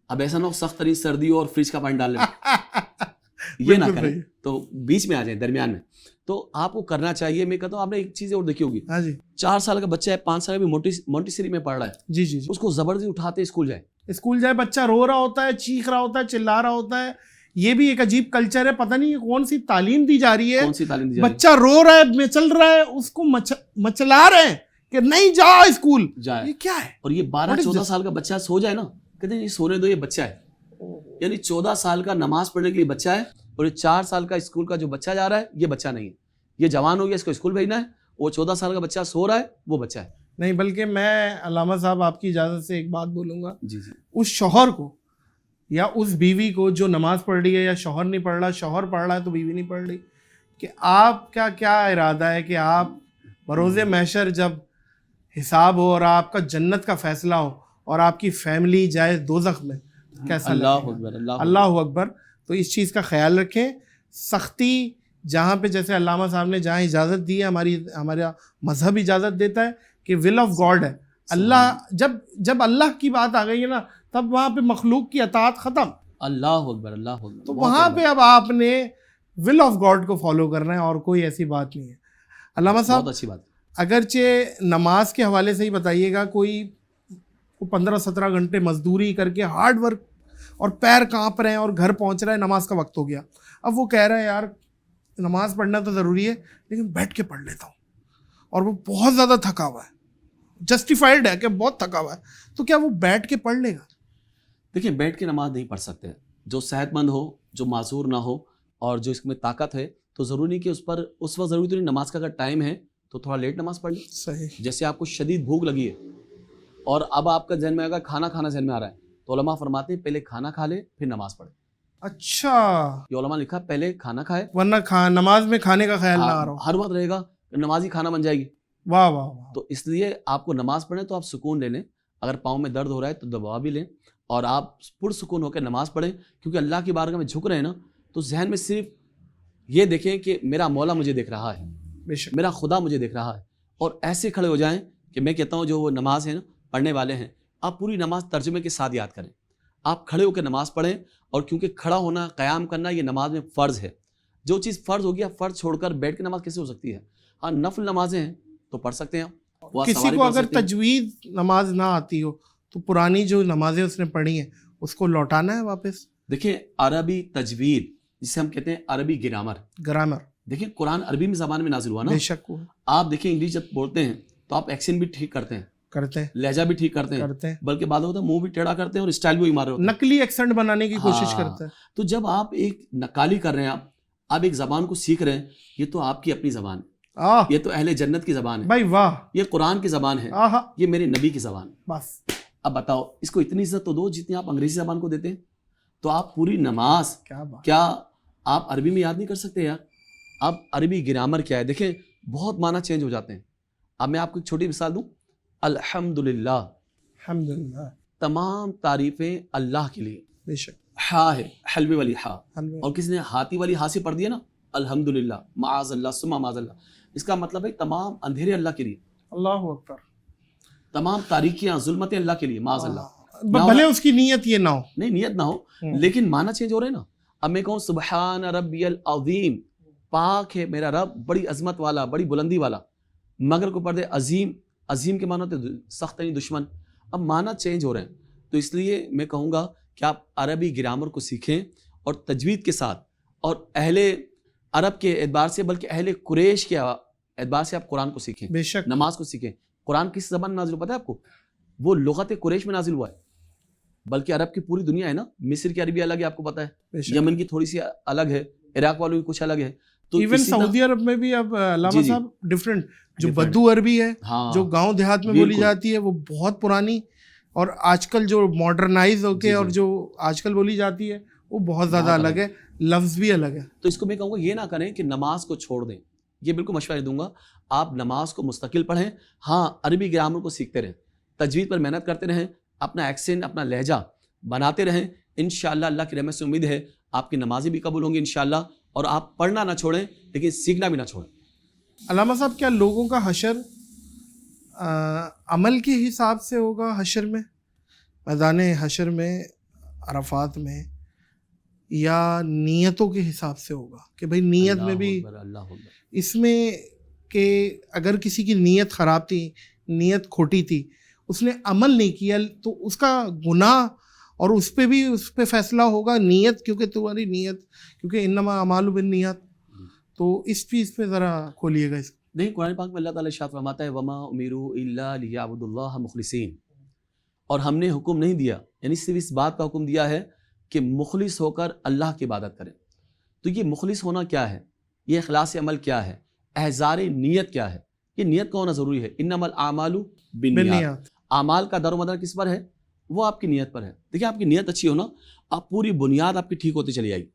اب ایسا نہ ہو سخت ترین سردی ہو اور فریج کا پانی ڈال لیں, یہ نہ کریں, تو بیچ میں آ جائیں, درمیان میں. تو آپ کو کرنا چاہیے. میں کہتا ہوں آپ نے ایک چیز اور دیکھی ہوگی, 4 سال کا بچہ ہے, 5 سال کا بھی مونٹیسری میں پڑھ رہا ہے, جی, اس کو زبردستی اٹھاتے اسکول جائے, بچہ رو رہا ہوتا ہے, چیخ رہا ہوتا ہے, چلا رہا ہوتا ہے. یہ بھی ایک عجیب کلچر ہے, پتہ نہیں کون سی تعلیم دی جا رہی ہے. بچہ رو رہا ہے, مچل رہا ہے, اس کو مچلا رہے ہیں کہ نہیں جا اسکول جائے. یہ کیا ہے؟ اور یہ 12-14 سال کا بچہ سو جائے نا, کہتے ہیں سونے دو, یہ بچہ ہے. یعنی 14 سال کا نماز پڑھنے کے لیے بچہ ہے, اور یہ 4 سال کا اسکول کا جو بچہ جا رہا ہے, یہ بچہ نہیں ہے. یہ جوان ہو گیا, اس کو اسکول بھیجنا ہے, وہ 14 سال کا بچہ سو رہا ہے, وہ بچہ ہے نہیں. بلکہ میں علامہ صاحب آپ کی اجازت سے ایک بات بولوں گا. جی. اس شوہر کو یا اس بیوی کو جو نماز پڑھ رہی ہے, یا شوہر نہیں پڑھ رہا, شوہر پڑھ رہا ہے تو بیوی نہیں پڑھ رہی, کہ آپ کا کیا ارادہ ہے کہ آپ بروز محشر جب حساب ہو اور آپ کا جنت کا فیصلہ ہو اور آپ کی فیملی جائے دوزخ میں, کیسا لگے؟ اللہ اکبر. تو اس چیز کا خیال رکھیں. سختی جہاں پہ, جیسے علامہ صاحب نے جہاں اجازت دی ہے, ہمارا مذہب اجازت دیتا ہے کہ ول آف گاڈ ہے. اللہ جب اللہ کی بات آ گئی ہے نا, تب وہاں پہ مخلوق کی اطاعت ختم. اللہ اکبر, اللہ اکبر. تو وہاں پہ اب آپ نے ول آف گاڈ کو فالو کرنا ہے, اور کوئی ایسی بات نہیں ہے. علامہ صاحب بہت اچھی بات. اگرچہ نماز کے حوالے سے ہی بتائیے گا, کوئی 15-17 گھنٹے مزدوری کر کے ہارڈ ورک, اور پیر کانپ رہے ہیں, اور گھر پہنچ رہا ہے, نماز کا وقت ہو گیا. اب وہ کہہ رہا ہے یار نماز پڑھنا تو ضروری ہے, لیکن بیٹھ کے پڑھ لیتا ہوں, اور وہ بہت زیادہ تھکا ہوا ہے, جسٹیفائڈ ہے کہ بہت تھکا ہوا ہے, تو کیا وہ بیٹھ کے پڑھ لے گا؟ دیکھیں, بیٹھ کے نماز نہیں پڑھ سکتے. جو صحت مند ہو, جو معذور نہ ہو, اور جو اس میں طاقت ہے, تو ضروری نہیں کہ اس وقت ضروری تو نہیں. نماز کا اگر ٹائم ہے تو تھوڑا لیٹ نماز پڑھ لیں. صحیح. جیسے آپ کو شدید بھوک لگی ہے, اور اب آپ کا ذہن میں آئے گا کھانا ذہن میں آ رہا ہے, تو علماء فرماتے ہیں پہلے کھانا کھا لے پھر نماز پڑھے. اچھا, یہ علماء لکھا پہلے کھانا کھائے, ورنہ نماز میں کھانے کا خیال نہ آ رہا ہو, ہر وقت رہے گا نماز ہی کھانا بن جائے گی. واہ واہ واہ. تو اس لیے آپ کو نماز پڑھیں تو آپ سکون لے لیں. اگر پاؤں میں درد ہو رہا ہے تو دوا بھی لیں, اور آپ پرسکون ہو کے نماز پڑھیں. کیونکہ اللہ کی بارگاہ میں جھک رہے ہیں نا, تو ذہن میں صرف یہ دیکھیں کہ میرا مولا مجھے دیکھ رہا ہے, میرا خدا مجھے دیکھ رہا ہے. اور ایسے کھڑے ہو جائیں کہ میں کہتا ہوں جو وہ نماز ہے نا پڑھنے والے ہیں, آپ پوری نماز ترجمے کے ساتھ یاد کریں. آپ کھڑے ہو کے نماز پڑھیں, اور کیونکہ کھڑا ہونا, قیام کرنا, یہ نماز میں فرض ہے. جو چیز فرض ہو گیا, فرض چھوڑ کر بیٹھ کے نماز کیسے ہو سکتی ہے؟ ہاں نفل نمازیں ہیں تو پڑھ سکتے ہیں. کسی کو اگر تجوید نماز نہ آتی ہو تو پرانی جو نمازیں اس نے پڑھی ہیں اس کو لوٹانا ہے واپس. دیکھیں عربی تجوید جسے ہم کہتے ہیں عربی گرامر, دیکھیں قرآن عربی میں زبان میں نازل ہوا نا. بے شک. آپ دیکھیں انگلش جب بولتے ہیں تو آپ ایکسنٹ بھی ٹھیک کرتے ہیں, لہجہ بھی ٹھیک کرتے ہیں, بلکہ بعد ہوتا ہے منہ بھی ٹیڑھا کرتے ہیں اور اسٹائل بھی مار رہے ہوتے ہیں, نقلی ایکسنٹ بنانے کی کوشش کرتے ہیں. تو جب آپ ایک نقالی کر رہے ہیں, آپ ایک زبان کو سیکھ رہے ہیں, یہ تو آپ کی اپنی زبان ہے, یہ تو اہل جنت کی زبان ہے بھائی. واہ, یہ قرآن کی زبان ہے, یہ میرے نبی کی زبان ہے. بس اب بتاؤ, اس کو اتنی عزت تو دو جتنی آپ انگریزی زبان کو دیتے ہیں. تو آپ پوری نماز کیا آپ عربی میں یاد نہیں کر سکتے یار؟ اب عربی گرامر کیا ہے دیکھیں, بہت معنی چینج ہو جاتے ہیں. اب میں آپ کو ایک چھوٹی مثال دوں. الحمدللہ, الحمدللہ تمام تعریفیں اللہ کے لیے. بے شک. ہا ہے حلوے والی ہا, اور کسی نے ہاتھی والی ہا سے پڑھ دیا نا الحمدللہ, معاذ اللہ ثم معاذ اللہ, اس کا مطلب ہے تمام اندھیرے اللہ کے لیے. اللہ اکبر. تمام تاریکیاں, ظلمتیں اللہ کے لیے, معاذ اللہ. بھلے اس کی نیت یہ نہ ہو, نہیں نیت نہ ہو, لیکن معنی چینج ہو رہے ہیں نا. اب میں کہوں سبحان ربی العظیم, پاک ہے میرا رب بڑی عظمت والا, بڑی بلندی والا, مگر کو پڑھ دے عظیم, عظیم کے معنی ہوتے سخت نہیں دشمن. اب معنی چینج ہو رہے ہیں, تو اس لیے میں کہوں گا کہ آپ عربی گرامر کو سیکھیں, اور تجوید کے ساتھ, اور اہل عرب کے اعتبار سے بلکہ اہل قریش کے اعتبار سے آپ قرآن کو سیکھیں. بے شک. نماز کو سیکھیں. قرآن کس زبان میں نازل ہوا پتہ ہے آپ کو؟ وہ لغت قریش میں نازل ہوا ہے. بلکہ عرب کی پوری دنیا ہے نا, مصر کی عربی الگ ہے آپ کو پتہ ہے, یمن کی تھوڑی سی الگ ہے, عراق والوں کی کچھ الگ ہے. تو ایون اسی طرح- سعودی عرب میں بھی اب علامہ جی، صاحب ڈفرینٹ جو Different. بدو عربی ہے ہاں جو گاؤں دیہات میں بولی بالکل. جاتی ہے وہ بہت پرانی، اور آج کل جو ماڈرنائز ہو کے جی، اور جی. جو آج کل بولی جاتی ہے وہ بہت زیادہ الگ ہے، لفظ بھی الگ ہے. تو اس کو میں کہوں گا یہ نہ کریں کہ نماز کو چھوڑ دیں، یہ بالکل مشورہ دوں گا. آپ نماز کو مستقل پڑھیں، ہاں عربی گرامر کو سیکھتے رہیں، تجوید پر محنت کرتے رہیں، اپنا ایکسنٹ اپنا لہجہ بناتے رہیں. انشاءاللہ اللہ کی رحمت سے امید ہے آپ کی نمازیں بھی قبول ہوں گی انشاءاللہ، اور آپ پڑھنا نہ چھوڑیں لیکن سیکھنا بھی نہ چھوڑیں. علامہ صاحب کیا لوگوں کا حشر عمل کے حساب سے ہوگا؟ حشر میں میدان حشر میں عرفات میں، یا نیتوں کے حساب سے ہوگا کہ بھئی نیت میں بھی اللہ اکبر. اس میں کہ اگر کسی کی نیت خراب تھی، نیت کھوٹی تھی، اس نے عمل نہیں کیا تو اس کا گناہ، اور اس پہ بھی اس پہ فیصلہ ہوگا نیت، کیونکہ تمہاری نیت، کیونکہ انما اعمال بالنیات. تو اس چیز پہ ذرا کھولیے گا اس کو. نہیں، قرآن پاک میں اللہ تعالیٰ ارشاد فرماتا ہے وما امروا الا لیعبدوا اللہ مخلصین، اور ہم نے حکم نہیں دیا، یعنی صرف اس بات کا حکم دیا ہے کہ مخلص ہو کر اللہ کی عبادت کریں. تو یہ مخلص ہونا کیا ہے، یہ اخلاص عمل کیا ہے، احضار نیت کیا ہے، یہ نیت کا ہونا ضروری ہے. انما الاعمال بالنیات، بالنیات. اعمال کا دار و مدار کس پر ہے؟ وہ آپ کی نیت پر ہے. دیکھیں آپ کی نیت اچھی ہو نا، آپ پوری بنیاد آپ کی ٹھیک ہوتی چلی آئے گی،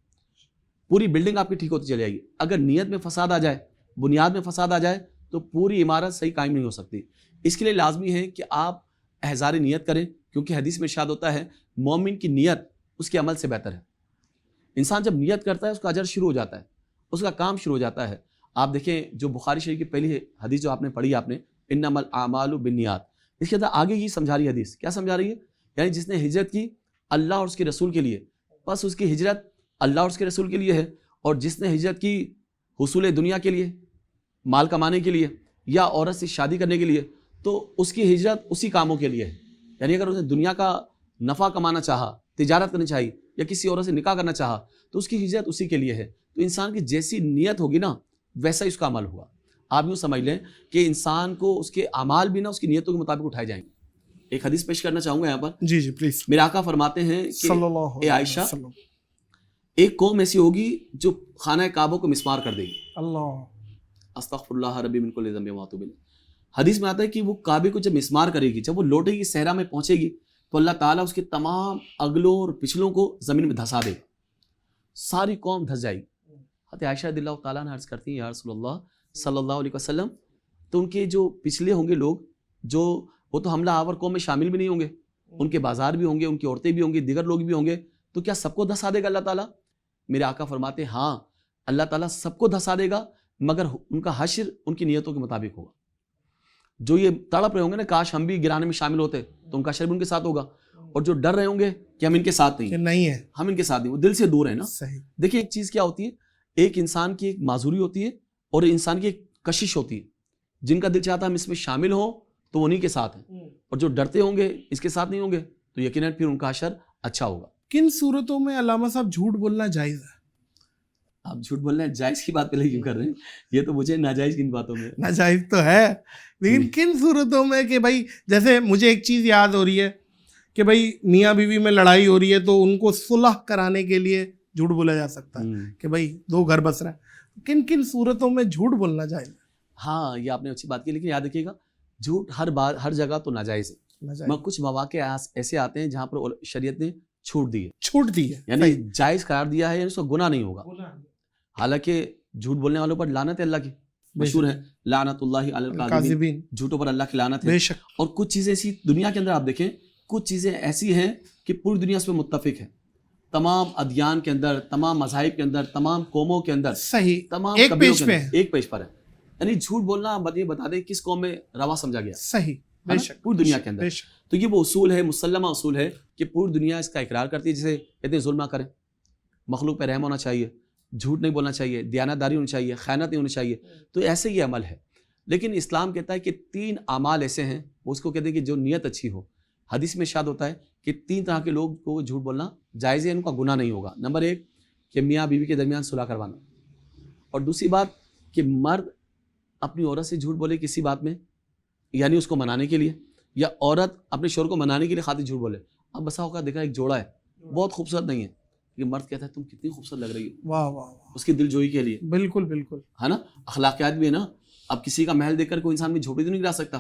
پوری بلڈنگ آپ کی ٹھیک ہوتی چلی آئے گی. اگر نیت میں فساد آ جائے، بنیاد میں فساد آ جائے تو پوری عمارت صحیح قائم نہیں ہو سکتی. اس کے لیے لازمی ہے کہ آپ احضار نیت کریں، کیونکہ حدیث میں ارشاد ہوتا ہے مومن کی نیت اس کے عمل سے بہتر ہے. انسان جب نیت کرتا ہے اس کا اجر شروع ہو جاتا ہے، اس کا کام شروع ہو جاتا ہے. آپ دیکھیں جو بخاری شریف کی پہلی حدیث جو آپ نے پڑھی آپ نے، انما الاعمال بالنیات، اس کے اندر آگے یہ سمجھا رہی ہے حدیث. کیا سمجھا رہی ہے؟ یعنی جس نے ہجرت کی اللہ اور اس کے رسول کے لیے، بس اس کی ہجرت اللہ اور اس کے رسول کے لیے ہے. اور جس نے ہجرت کی حصول دنیا کے لیے، مال کمانے کے لیے، یا عورت سے شادی کرنے کے لیے، تو اس کی ہجرت اسی کاموں کے لیے ہے. یعنی اگر اس نے دنیا کا نفع کمانا چاہا، تجارت کرنی چاہیے، یا کسی عورت سے نکاح کرنا چاہا، تو اس کی ہجرت اسی کے لیے ہے. تو انسان کی جیسی نیت ہوگی نا ویسا ہی اس کا عمل ہوگا. آپ یوں سمجھ لیں کہ انسان کو اس کے اعمال بھی نا اس کی نیتوں کے مطابق اٹھائے جائیں گے. ایک حدیث پیش کرنا چاہوں گا یہاں پر. جی جی پلیز. میرے آقا فرماتے ہیں کہ صلی اللہ اے علیہ عائشہ، وسلم. ایک قوم ایسی ہوگی جو خانہ کعبہ کو مسمار کر دے گی. اللہ. استغفر اللہ ربی من کل ذنب واتوب الیہ. حدیث میں آتا ہے کہ وہ کعبے کو جب مسمار کرے گی، جب وہ لوٹے گی صحرا میں پہنچے گی، تو اللہ تعالیٰ اس کے تمام اگلوں اور پچھلوں کو زمین میں دھسا دے گا، ساری قوم دھس جائے گی. حضرت عائشہ رضی اللہ تعالیٰ عنہ عرض کرتی ہیں یا رسول اللہ صلی اللہ علیہ وسلم، تو ان کے جو پچھلے ہوں گے لوگ، جو وہ تو حملہ آور قوم میں شامل بھی نہیں ہوں گے، ان کے بازار بھی ہوں گے، ان کی عورتیں بھی ہوں گی، دیگر لوگ بھی ہوں گے، تو کیا سب کو دھسا دے گا اللہ تعالیٰ؟ میرے آقا فرماتے ہیں ہاں اللہ تعالیٰ سب کو دھسا دے گا، مگر ان کا حشر ان کی نیتوں کے مطابق ہوگا. جو یہ تڑپ رہے ہوں گے نا کاش ہم بھی گرانے میں شامل ہوتے، تو ان کا حشر بھی ان کے ساتھ ہوگا. اور جو ڈر رہے ہوں گے کہ ہم ان کے ساتھ نہیں ہے، ہم ان کے ساتھ نہیں، وہ دل سے دور ہیں نا. صحیح. دیکھیں ایک چیز کیا ہوتی ہے، ایک انسان کی ایک معذوری ہوتی ہے اور انسان کی ایک کشش ہوتی ہے. جن کا دل چاہتا ہے ہم اس میں شامل ہوں تو انہی کے ساتھ ہیں، اور جو ڈرتے ہوں گے اس کے ساتھ نہیں ہوں گے تو یقیناً پھر ان کا حشر اچھا ہوگا. کن صورتوں میں علامہ صاحب جھوٹ بولنا جائز ہے؟ آپ جھوٹ بولنا ہے جائز کی بات پہلے کیوں کر رہے ہیں؟ یہ تو مجھے ناجائز کن باتوں میں. ناجائز تو ہے، لیکن کن صورتوں میں کہ بھائی جیسے مجھے ایک چیز یاد ہو رہی ہے کہ بھائی میاں بیوی میں لڑائی ہو رہی ہے تو ان کو صلح کرانے کے لیے جھوٹ بولا جا سکتا ہے کہ بھائی دو گھر بس رہے ہیں. کن کن صورتوں میں جھوٹ بولنا جائز ہے؟ ہاں یہ آپ نے اچھی بات کی، لیکن یاد رکھیے گا جھوٹ ہر بار ہر جگہ تو ناجائز ہے. مگر کچھ مواقع ایسے آتے ہیں جہاں پر شریعت نے چھوٹ دی ہے، یعنی جائز قرار دیا ہے، یعنی اس کو گناہ نہیں ہوگا. حالانکہ جھوٹ بولنے والوں پر لعنت ہے اللہ کی، مشہور ہے لعنت اللہ علی الکاذبین، جھوٹوں پر اللہ کی لعنت ہے. اور کچھ چیزیں ایسی دنیا کے اندر آپ دیکھیں، کچھ چیزیں ایسی ہیں کہ پوری دنیا اس پہ متفق ہے، تمام ادیان کے اندر، تمام مذاہب کے اندر، تمام قوموں کے اندر، صحیح تمام ایک قبیلوں پیج کے پہ اندر ایک پیج پر ہے. یعنی جھوٹ بولنا یہ بتا دیں کس قوم میں روا سمجھا گیا. صحیح، بے شک پوری دنیا کے اندر. تو یہ وہ اصول ہے، مسلمہ اصول ہے کہ پوری دنیا اس کا اقرار کرتی ہے. جسے کہتے ہیں ظلم نہ کریں، مخلوق پہ رحم ہونا چاہیے، جھوٹ نہیں بولنا چاہیے، دیانتداری ہونی چاہیے، خیانت نہیں ہونی چاہیے. تو ایسے یہ عمل ہے. لیکن اسلام کہتا ہے کہ 3 اعمال ایسے ہیں، اس کو کہتے ہیں کہ جو نیت اچھی ہو. حدیث میں ارشاد ہوتا ہے کہ 3 طرح کے لوگ کو جھوٹ بولنا جائز ہے، ان کا گناہ نہیں ہوگا. نمبر 1 کہ میاں بیوی کے درمیان صلح کروانا، اور دوسری بات کہ مرد اپنی عورت سے جھوٹ بولے کسی بات میں، یعنی اس کو منانے کے لیے، یا عورت اپنے شوہر کو منانے کے لیے خاطر جھوٹ بولے. اب بسا اوقات دیکھا ایک جوڑا ہے بہت خوبصورت نہیں ہے، کہ مرد کہتا ہے تم کتنی خوبصورت لگ رہی ہو، واہ واہ واہ، اس کی دل جوئی کے لیے، بالکل بالکل، ہے نا. اخلاقیات بھی ہے نا. اب کسی کا محل دیکھ کر کوئی انسان بھی جھوپڑی تو نہیں گرا سکتا،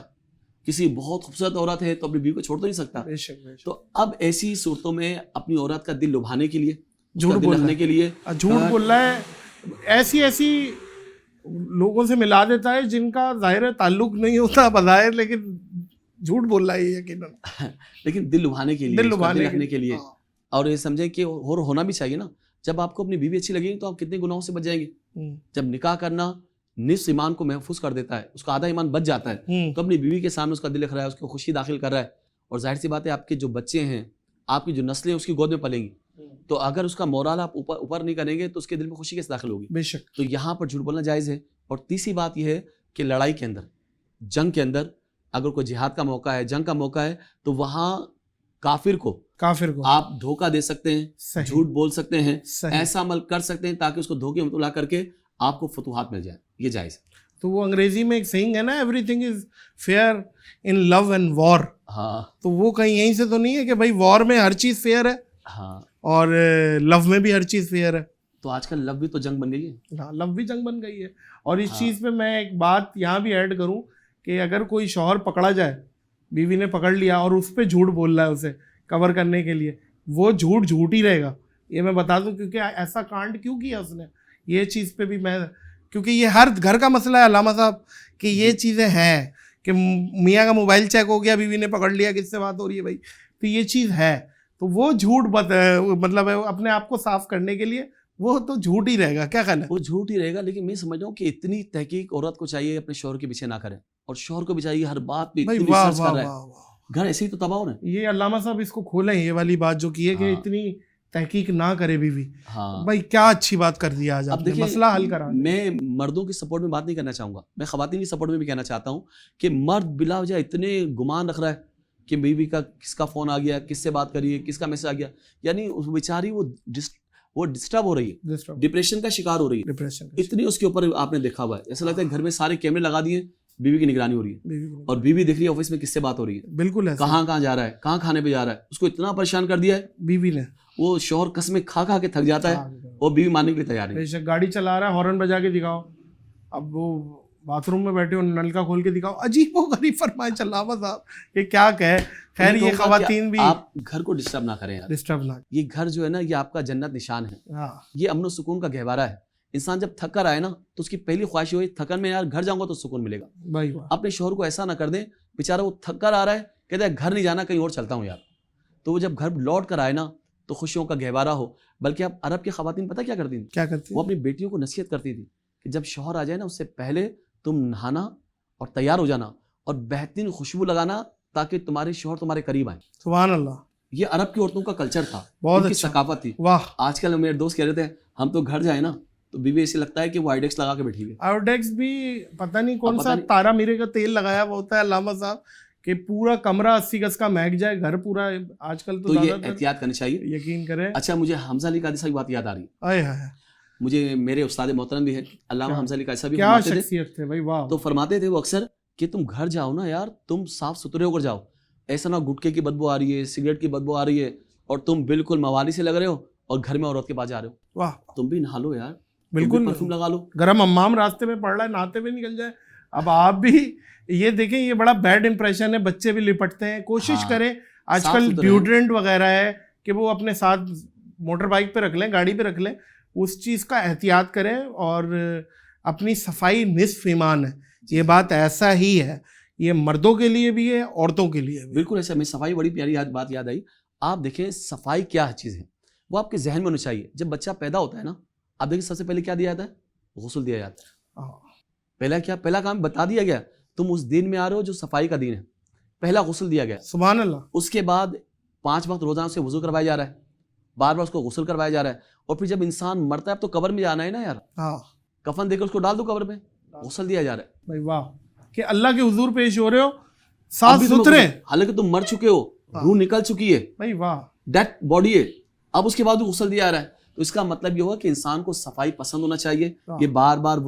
کسی بہت خوبصورت عورت ہے تو اپنی بیوی کو چھوڑ تو نہیں سکتا. بے شک بے شک. تو اب ایسی صورتوں میں اپنی عورت کا دل لبھانے کے لیے، جھوٹ دل بول رکھنے کے لیے، جھوٹ بول رہا ہے، ایسی لوگوں سے ملا دیتا ہے جن کا ظاہر تعلق نہیں ہوتا بظاہر، لیکن جھوٹ بول رہا ہے یقیناً، لیکن دل لبھانے کے لیے، دل اس کا لبھانے رکھنے کے لیے. ہاں. اور یہ سمجھیں کہ اور ہونا بھی چاہیے نا. جب آپ کو اپنی بیوی اچھی لگے گی تو آپ کتنے گناہوں سے بچ جائیں گے. جب نکاح کرنا نصف ایمان کو محفوظ کر دیتا ہے، اس کا آدھا ایمان بچ جاتا ہے، تو اپنی بیوی کے سامنے اس کا دل لکھ رہا ہے، اس کو خوشی داخل کر رہا ہے، اور ظاہر سی بات ہے آپ کے جو بچے ہیں، آپ کی جو نسلیں اس کی گود میں پلیں گی، تو اگر اس کا مورال آپ اوپر نہیں کریں گے تو اس کے دل میں خوشی کیسے داخل ہوگی. بے شک. تو یہاں پر جھوٹ بولنا جائز ہے. اور تیسری بات یہ ہے کہ لڑائی کے اندر، جنگ کے اندر، اگر کوئی جہاد کا موقع ہے، جنگ کا موقع ہے، تو وہاں کافر کو آپ دھوکہ دے سکتے ہیں، جھوٹ بول سکتے ہیں، ایسا عمل کر سکتے ہیں تاکہ اس کو دھوکے میں مبتلا کر کے آپ کو فتوحات مل جائے. یہ جائز ہے. تو وہ انگریزی میں ایک سینگ ہے نا، everything is fair in love and war. ہاں، تو وہ کہیں یہیں سے تو نہیں ہے کہ بھائی وار میں ہر چیز فیئر ہے، ہاں، اور لو میں بھی ہر چیز فیئر ہے. تو آج کل لو بھی تو جنگ بن گئی ہے. ہاں، لو بھی جنگ بن گئی ہے. اور اس چیز پہ میں ایک بات یہاں بھی ایڈ کروں کہ اگر کوئی شوہر پکڑا جائے، بیوی نے پکڑ لیا اور اس پہ جھوٹ بول رہا ہے اسے کور کرنے کے لیے، وہ جھوٹ ہی رہے گا. یہ میں بتا دوں، کیونکہ ایسا کانڈ کیوں کیا اس نے. یہ چیز پہ بھی میں، کیونکہ یہ ہر گھر کا مسئلہ ہے علامہ صاحب، کہ یہ چیزیں ہیں کہ میاں کا موبائل چیک ہو گیا، بیوی نے پکڑ لیا کس سے بات ہو رہی ہے بھائی، تو یہ چیز ہے. تو وہ جھوٹ مطلب اپنے آپ کو صاف کرنے کے لیے وہ تو جھوٹ ہی رہے گا. کیا خیال ہے؟ وہ جھوٹ ہی رہے گا. لیکن میں سمجھ رہا ہوں کہ اتنی تحقیق عورت کو چاہیے اپنے شوہر کے پیچھے نہ کرے، اور شوہر کو بھی چاہیے ہر بات پہ اتنی ریسرچ کر رہا ہے. گھر ایسے ہی تو تباہ ہو رہے ہیں. یہ علامہ صاحب اس کو کھولیں، یہ والی بات جو کی ہے کہ اتنی تحقیق نہ کرے بیوی. ہاں بھائی کیا اچھی بات کر دیا آج آپ نے، مسئلہ حل کرا. میں مردوں کی سپورٹ میں بات نہیں کرنا چاہوں گا، میں خواتین کی سپورٹ میں بھی کہنا چاہتا ہوں کہ مرد بلا وجہ اتنے گمان رکھ رہا ہے کہ بیوی کا کس کا فون آ گیا، کس سے بات کریے، کس کا میسج آ گیا، یعنی اس بیچاری وہ ڈسٹرب ہو رہی ہے، ڈپریشن کا شکار ہو رہی ہے. اتنی اس کے اوپر آپ نے دیکھا ہوا ہے، ایسا لگتا ہے گھر میں سارے کیمرے لگا دیے، بیوی کی نگرانی ہو رہی ہے، اور بیوی دیکھ رہی ہے آفس میں کس سے بات ہو رہی ہے، بالکل کہاں جا رہا ہے، کہاں کھانے پہ جا رہا ہے. اس کو اتنا پریشان کر دیا ہے بیوی نے، وہ شوہر قسمیں کھا کے تھک جاتا ہے، اور بیوی ماننے کے لیے تیار نہیں. بے شک. گاڑی چلا رہا ہے، ہارن بجا کے دکھاؤ، اب وہ باتھ روم میں بیٹھے ہو نل کا کھول کے دکھاؤ، عجیب و غریب فرمائے علامہ صاحب، یہ کیا کہے. خیر یہ خواتین بھی آپ گھر کو ڈسٹرب نہ کریں یار. ڈسٹرب نہ. یہ گھر جو ہے نا، یہ آپ کا جنت نشان ہے. ہاں، یہ امن و سکون کا گہوارہ ہے. انسان جب تھک کر آئے نا تو اس کی پہلی خواہش ہوئی تھکن میں یار گھر جاؤں گا تو سکون ملے گا. بھائی اپنے شوہر کو ایسا نہ کر دیں، بیچارہ وہ تھک کر آ رہا ہے، کہتا ہے گھر نہیں جانا، کہیں اور چلتا ہوں یار. تو وہ جب گھر لوٹ کر آئے نا تو خوشیوں کا گہوارہ ہو. بلکہ اب عرب کی خواتین پتہ کیا کرتی تھیں؟ وہ اپنی بیٹیوں کو نصیحت کرتی تھی کہ جب شوہر آ جائے نا اس سے پہلے تم نہانا اور تیار ہو جانا اور بہترین خوشبو لگانا تاکہ تمہارے شوہر تمہارے قریب آئیں. سبحان اللہ. یہ عرب کی عورتوں کا کلچر تھا، بہت اچھی ثقافت تھی. واہ. آج کل میرے دوست کہہ رہے تھے ہم تو گھر جائیں نا تو بیوی ایسے لگتا ہے کہ وہ آئیڈیکس لگا کے بیٹھی ہوئی. آئیڈیکس بھی پتہ نہیں کون سا تارا میرے کا تیل لگایا ہوا ہوتا ہے علامہ صاحب، کہ پورا کمرہ 80 گز کا مہک جائے گھر پورا. آج کل تو یہ احتیاط کرنی چاہیے، یقین کریں. اچھا مجھے حمزہ علی قادری صاحب کی بات یاد آ رہی ہے. آئے ہائے، مجھے میرے استاد محترم بھی ہے علامہ حمزہ علی قادری صاحب، کیا شخصیت تھے بھائی، واہ. تو فرماتے تھے وہ اکثر کہ تم گھر جاؤ نا یار، تم صاف ستھرے ہو کر جاؤ. ایسا نہ گٹکے کی بدبو آ رہی ہے، سگریٹ کی بدبو آ رہی ہے، اور تم بالکل موالی سے لگ رہے ہو اور گھر میں عورت کے پاس جا رہے ہو. واہ. تم بھی نہا لو یار، بالکل پرفیوم لگا لو. گرم حمام راستے میں پڑ رہا ہے، نہاتے ہوئے نکل جائے. اب آپ بھی یہ دیکھیں، یہ بڑا بیڈ امپریشن ہے، بچے بھی لپٹتے ہیں. کوشش کریں، آج کل ڈیوڈرنٹ وغیرہ ہے کہ وہ اپنے ساتھ موٹر بائک پہ رکھ لیں، گاڑی پہ رکھ لیں. اس چیز کا احتیاط کریں، اور اپنی صفائی نصف ایمان ہے. یہ بات ایسا ہی ہے، یہ مردوں کے لیے بھی ہے، عورتوں کے لیے بھی. بالکل ایسا. میں صفائی بڑی پیاری بات یاد آئی. آپ دیکھیں صفائی کیا چیز ہے، وہ آپ کے ذہن میں ہونی چاہیے. جب بچہ پیدا ہوتا ہے نا، آپ دیکھیں سب سے پہلے کیا دیا جاتا ہے؟ غسل دیا جاتا ہے. پہلا کام بتا دیا گیا، تم اس دین میں آ رہے ہو جو صفائی کا دین ہے. پہلا غسل دیا گیا. سبحان اللہ. اس کے بعد 5 وقت روزانہ سے وضو کروایا جا رہا ہے، بار بار اس کو غسل کروایا جا رہا ہے. اور پھر جب انسان مرتا ہے اب تو قبر میں جانا ہے نا یار، کفن دے کر اس کو ڈال دو قبر میں، غسل دیا جا رہا ہے. بھائی واہ، کہ اللہ کے حضور پیش ہو رہے ہو صاف ستھرے، حالانکہ تم مر چکے ہو، روح نکل چکی ہے، بھائی واہ، ڈیتھ باڈی ہے. اب اس کے بعد غسل دیا جا رہا ہے. تو اس کا مطلب یہ ہوا کہ انسان کو صفائی پسند ہونا چاہیے. یہ بار بار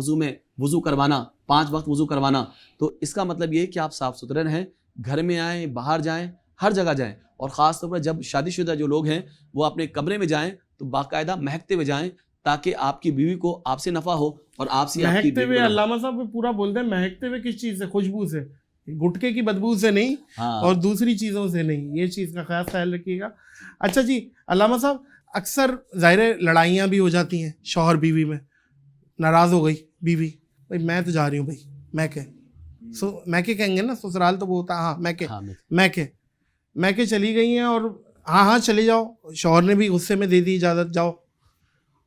وضو کروانا، 5 وقت وضو کروانا، تو اس کا مطلب یہ ہے کہ آپ صاف ستھرے رہیں، گھر میں آئیں باہر جائیں، ہر جگہ جائیں، اور خاص طور پر جب شادی شدہ جو لوگ ہیں وہ اپنے کمرے میں جائیں تو باقاعدہ مہکتے ہوئے جائیں تاکہ آپ کی بیوی کو آپ سے نفع ہو اور آپ سے آپ کی مہکتے بیوی ہوئے کو نفع۔ علامہ صاحب پورا بولتے ہیں مہکتے ہوئے کس چیز سے؟ خوشبو سے، گٹکے کی بدبو سے نہیں اور دوسری چیزوں سے نہیں، یہ چیز کا خیال رکھیے گا۔ اچھا جی علامہ صاحب، اکثر ظاہر لڑائیاں بھی ہو جاتی ہیں شوہر بیوی میں، ناراض ہو گئی بیوی، بھائی میں تو جا رہی ہوں، بھائی میں کے کہیں گے نا، سسرال تو وہ ہوتا ہے، ہاں میں کے چلی گئی ہیں، اور ہاں چلے جاؤ، شوہر نے بھی غصے میں دے دی اجازت، جاؤ۔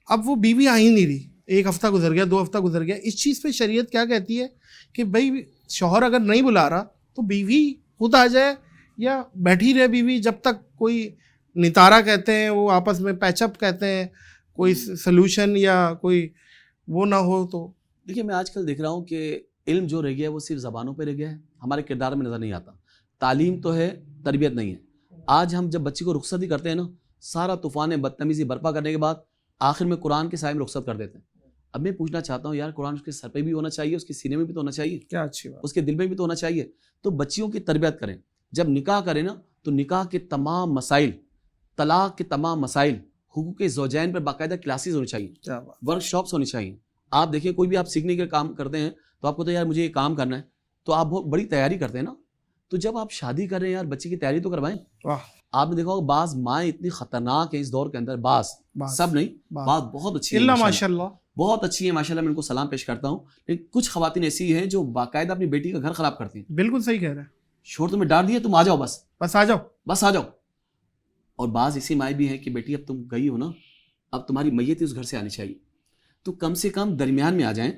اب وہ بیوی آ ہی نہیں رہی، ایک ہفتہ گزر گیا، 2 ہفتہ گزر گیا، اس چیز پہ شریعت کیا کہتی ہے کہ بھائی شوہر اگر نہیں بلا رہا تو بیوی خود آ جائے یا بیٹھی رہے بیوی جب تک کوئی نتارا کہتے ہیں وہ آپس میں پیچ اپ کہتے ہیں، کوئی سلوشن یا کوئی وہ نہ ہو؟ تو دیکھیے میں آج کل دیکھ رہا ہوں کہ علم جو رہ گیا ہے وہ صرف زبانوں پہ رہ گیا ہے، ہمارے کردار میں نظر نہیں آتا۔ تعلیم تو ہے، تربیت نہیں ہے۔ آج ہم جب بچی کو رخصت ہی کرتے ہیں نا، سارا طوفان بدتمیزی برپا کرنے کے بعد آخر میں قرآن کے سائے میں رخصت کر دیتے ہیں۔ اب میں پوچھنا چاہتا ہوں یار، قرآن اس کے سر پہ بھی ہونا چاہیے، اس کے سینے میں بھی تو ہونا چاہیے، کیا اچھی بات، اس کے دل میں بھی تو ہونا چاہیے۔ تو بچیوں کی تربیت کریں، جب نکاح کریں نا تو نکاح کے تمام مسائل، طلاق کے تمام مسائل، حقوق زوجین پر باقاعدہ کلاسز ہونی چاہیے، ورک شاپس ہونی چاہیے۔ آپ دیکھیں کوئی بھی آپ سیکھنے کے کام کرتے ہیں تو آپ کو تو یار مجھے یہ کام کرنا ہے تو آپ بہت بڑی تیاری کرتے ہیں نا، تو جب آپ شادی کر رہے ہیں یار بچے کی تیاری تو کروائیں۔ آپ نے دیکھا ہوگا بعض مائیں اتنی خطرناک ہیں اس دور کے اندر، بعض سب نہیں، بعض بہت اچھی ہیں ماشاءاللہ، بہت اچھی ہیں ماشاءاللہ، میں ان کو سلام پیش کرتا ہوں، لیکن کچھ خواتین ایسی ہیں جو باقاعدہ اپنی بیٹی کا گھر خراب کرتی ہیں۔ بالکل صحیح کہہ رہے ہیں، شوہر تمہیں ڈانٹ دیا، تم آ جاؤ، بس آ جاؤ، بس آ جاؤ۔ اور بعض ایسی مائیں بھی ہیں کہ بیٹی اب تم گئی ہو نا، اب تمہاری میت ہی اس گھر سے آنی چاہیے، تو کم سے کم درمیان میں آ جائیں،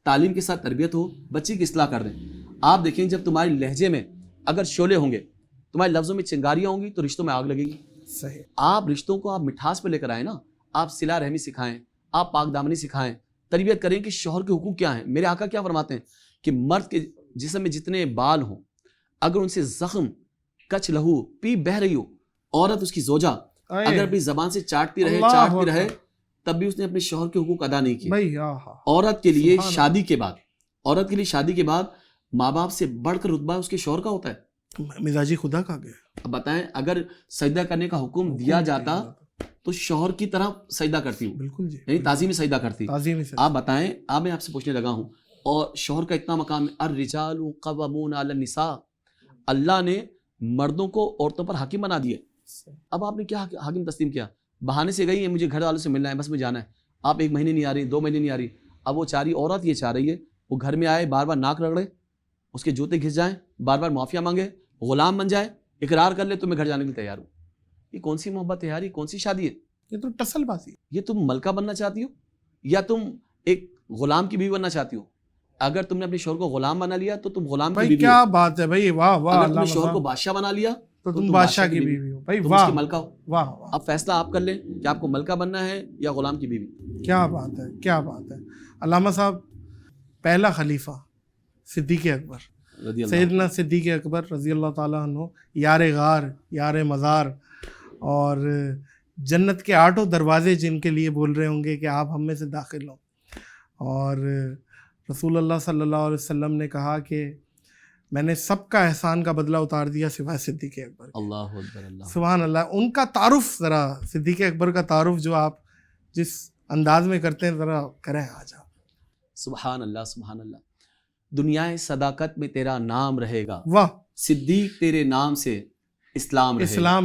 تعلیم کے ساتھ تربیت ہو، بچی کی اصلاح کر دیں۔ آپ دیکھیں جب تمہاری لہجے میں اگر شعلے ہوں گے، تمہارے لفظوں میں چنگاریاں ہوں گی تو رشتوں میں آگ لگے گی۔ صحیح، آپ رشتوں کو آپ مٹھاس پہ لے کر آئیں نا، آپ صلہ رحمی سکھائیں، آپ پاک دامنی سکھائیں، تربیت کریں کہ شوہر کے حقوق کیا ہیں۔ میرے آقا کیا فرماتے ہیں کہ مرد کے جسم میں جتنے بال ہوں اگر ان سے زخم، کچ لہو، پی بہہ رہی ہو، عورت اس کی زوجہ اگر اپنی زبان سے چاٹتی رہے تب بھی اس نے اپنے شوہر کے حقوق ادا نہیں کیے۔ عورت کے لیے شادی کے بعد ماں باپ سے بڑھ کر رتبہ اس کے شوہر کا ہوتا ہے، مزاجی خدا کا گیا۔ اب بتائیں اگر سجدہ کرنے کا حکم دیا جاتا تو شوہر کی طرح سجدہ کرتی ہوں، بالکل جی، یعنی تعظیم سجدہ کرتی۔ تعظیم۔ آپ بتائیں، میں آپ سے پوچھنے لگا ہوں، اور شوہر کا اتنا مقام ہے، الرجال قوامون علی النساء، اللہ نے مردوں کو عورتوں پر حاکم بنا دیا۔ اب آپ نے کیا حاکم تسلیم کیا؟ بہانے سے گئی ہے، مجھے گھر والوں سے ملنا ہے، بس میں جانا ہے، آپ 1 مہینے نہیں آ رہی، 2 مہینے نہیں آ رہی، اب وہ چاہ رہی عورت یہ چاہ رہی ہے وہ گھر میں آئے، بار بار ناک رگڑے، اس کے جوتے گھس جائیں، بار بار معافیا مانگے، غلام بن جائے، اقرار کر لے تو میں گھر جانے کے لیے تیار ہوں۔ یہ کون سی محبت ہے یار، یہ کون سی شادی ہے؟ یہ تو ٹسل بازی ہے۔ یہ تم ملکہ بننا چاہتی ہو یا تم ایک غلام کی بیوی بننا چاہتی ہو؟ اگر تم نے اپنے شوہر کو غلام بنا لیا تو تم غلام کی بیوی ہو۔ کیا بات ہے بھائی، واہ واہ۔ اگر تم نے شوہر کو بادشاہ بنا لیا تو تم بادشاہ کی بیوی ہو بھائی، تم واہ اس کی ملکہ ہو۔ واہ۔ اب فیصلہ آپ کر لیں کہ آپ کو ملکہ بننا ہے یا غلام کی بیوی۔ کیا بات ہے، کیا بات ہے۔ علامہ صاحب، پہلا خلیفہ صدیق اکبر، سیدنا صدیق اکبر رضی اللہ تعالیٰ عنہ، یار غار، یار مزار، اور جنت کے 8 دروازے جن کے لیے بول رہے ہوں گے کہ آپ ہم میں سے داخل ہوں، اور رسول اللہ صلی اللہ علیہ وسلم نے کہا کہ میں نے سب کا احسان کا بدلہ اتار دیا سوائے صدیق اکبر۔ اللہ اکبر، اللہ سبحان اللہ۔ ان کا تعارف ذرا، صدیق اکبر کا تعارف جو آپ جس انداز میں کرتے ہیں ذرا کریں آج آپ۔ سبحان اللہ، سبحان اللہ۔ دنیا صداقت میں تیرا نام رہے گا، واہ، صدیق تیرے نام سے اسلام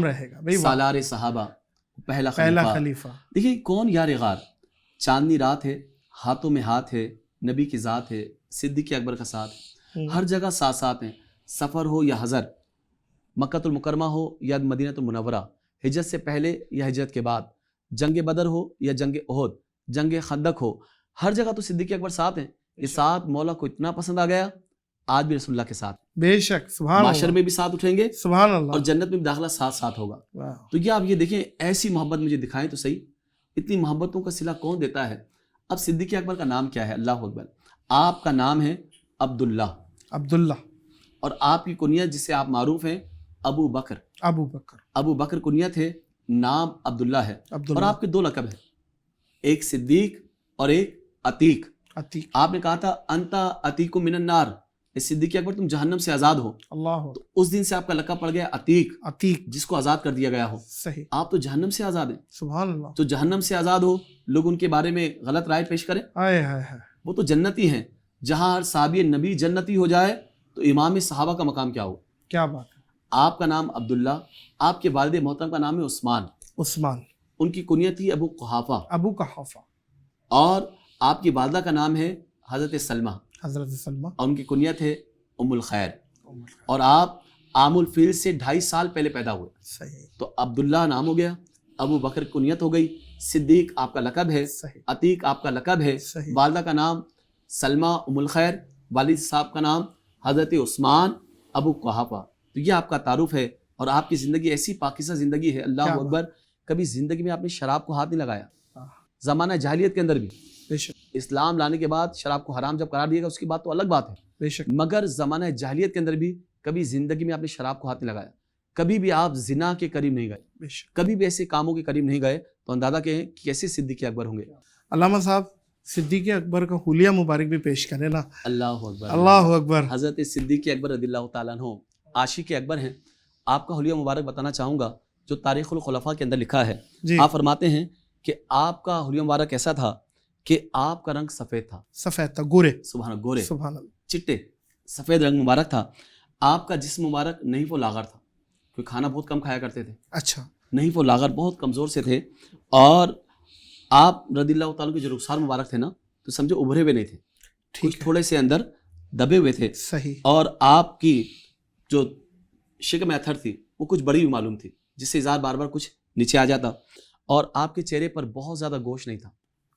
رہے گا بھائی، سالار صحابہ، پہلا خلیفہ۔ دیکھیے کون یار غار، چاندنی رات ہے، ہاتھوں میں ہاتھ ہے، نبی کی ذات ہے، صدیق اکبر کا ساتھ، ہر جگہ ساتھ ساتھ ہیں، سفر ہو یا حضر، مکہ المکرمہ ہو یا مدینہ المنورہ، ہجرت سے پہلے یا ہجرت کے بعد، جنگ بدر ہو یا جنگ احد، جنگ خندق ہو، ہر جگہ تو صدیق اکبر ساتھ ہیں۔ یہ ساتھ مولا کو اتنا پسند آ گیا، آج بھی رسول اللہ کے ساتھ، بے شک، سبحان اللہ، معاشر میں بھی ساتھ اٹھیں گے، سبحان اللہ، اور جنت میں بھی داخلہ ساتھ ساتھ ہوگا۔ تو یہ آپ یہ دیکھیں، ایسی محبت مجھے دکھائیں تو صحیح، اتنی محبتوں کا صلہ کون دیتا ہے؟ اب صدیق اکبر کا نام کیا ہے؟ اللہ اکبر۔ آپ کا نام ہے عبداللہ، اور آپ کی کنیت جس سے آپ معروف ہیں ابو بکر کنیت ہے، نام عبداللہ ہے، اور آپ کے 2 لقب ہیں، ایک صدیق اور ایک عتیق۔ آپ نے کہا تھا انتا عتیق من النار، صدیق اکبر تم جہنم سے آزاد ہو، اللہ تو اس دن سے آپ کا لقب پڑ گیا عتیق، عتیق، جس کو آزاد کر دیا گیا ہو. صحیح، آپ تو جہنم سے آزاد ہیں. سبحان اللہ، تو جہنم سے آزاد ہو، لوگ ان کے بارے میں غلط رائے پیش کریں. ہائے ہائے ہائے، وہ تو جنتی ہیں. جہاں ہر صحابی نبی جنتی ہو جائے تو امام صحابہ کا مقام کیا ہو؟ کیا بات ہے. آپ کا نام عبداللہ، آپ کے والد محترم کا نام ہے عثمان، عثمان، ان کی کنیت تھی ابو قحافہ، ابو قحافہ، اور آپ کی والدہ کا نام ہے حضرت سلمہ، حضرت سلمہ، اور ان کی کنیت ہے ام الخیر. اور آپ عام الفیل سے 2.5 سال پہلے پیدا ہوئے. صحیح، تو عبداللہ نام ہو گیا، ابو بکر کنیت ہو گئی، صدیق آپ کا لقب ہے، صحیح، عتیق آپ کا لقب ہے، صحیح، والدہ کا نام سلمہ ام الخیر، والد صاحب کا نام حضرت عثمان ابو قحافہ. تو یہ آپ کا تعارف ہے. اور آپ کی زندگی ایسی پاکیزہ زندگی ہے، اللہ کیا اکبر. کبھی زندگی میں آپ نے شراب کو ہاتھ نہیں لگایا. ہاں، زمانہ جاہلیت کے اندر بھی، بے شک، اسلام لانے کے بعد شراب کو حرام جب قرار دیا گیا اس کی بات تو الگ بات ہے، بے شک، مگر زمانہ جاہلیت کے اندر بھی کبھی زندگی میں آپ نے شراب کو ہاتھ نہیں لگایا. کبھی بھی آپ زنا کے قریب نہیں گئے، بے شک. کبھی بھی ایسے کاموں کے قریب نہیں گئے. تو اندازہ کہیں کہ کیسے صدیق اکبر ہوں گے. علامہ صاحب صدیق اکبر کا حلیہ مبارک بھی پیش کریں نا. اللہ اکبر، اللہ اکبر. حضرت صدیق اکبر رضی اللہ تعالیٰ عنہ عاشق اکبر ہیں. آپ کا حلیہ مبارک بتانا چاہوں گا جو تاریخ الخلفاء کے اندر لکھا ہے. جی، آپ فرماتے ہیں کہ آپ کا حلیہ مبارک ایسا تھا کہ آپ کا رنگ سفید تھا. سفید تھا، گورے، سبحان، گورے، سبحان اللہ، چٹے، سفید رنگ مبارک تھا. آپ کا جسم مبارک نہیں وہ لاغر تھا، کیونکہ کھانا بہت کم کھایا کرتے تھے. اچھا، نہیں وہ لاغر، بہت کمزور سے تھے. اور آپ رضی اللہ تعالیٰ کے جو رخسار مبارک تھے نا، تو سمجھو ابھرے ہوئے نہیں تھے، کچھ ٹھیک ہے، تھوڑے سے اندر دبے ہوئے تھے. صحیح، اور آپ کی جو شکم اتھر تھی وہ کچھ بڑی بھی معلوم تھی، جس سے اظہار بار بار کچھ نیچے آ جاتا. اور آپ کے چہرے پر بہت زیادہ گوشت نہیں تھا.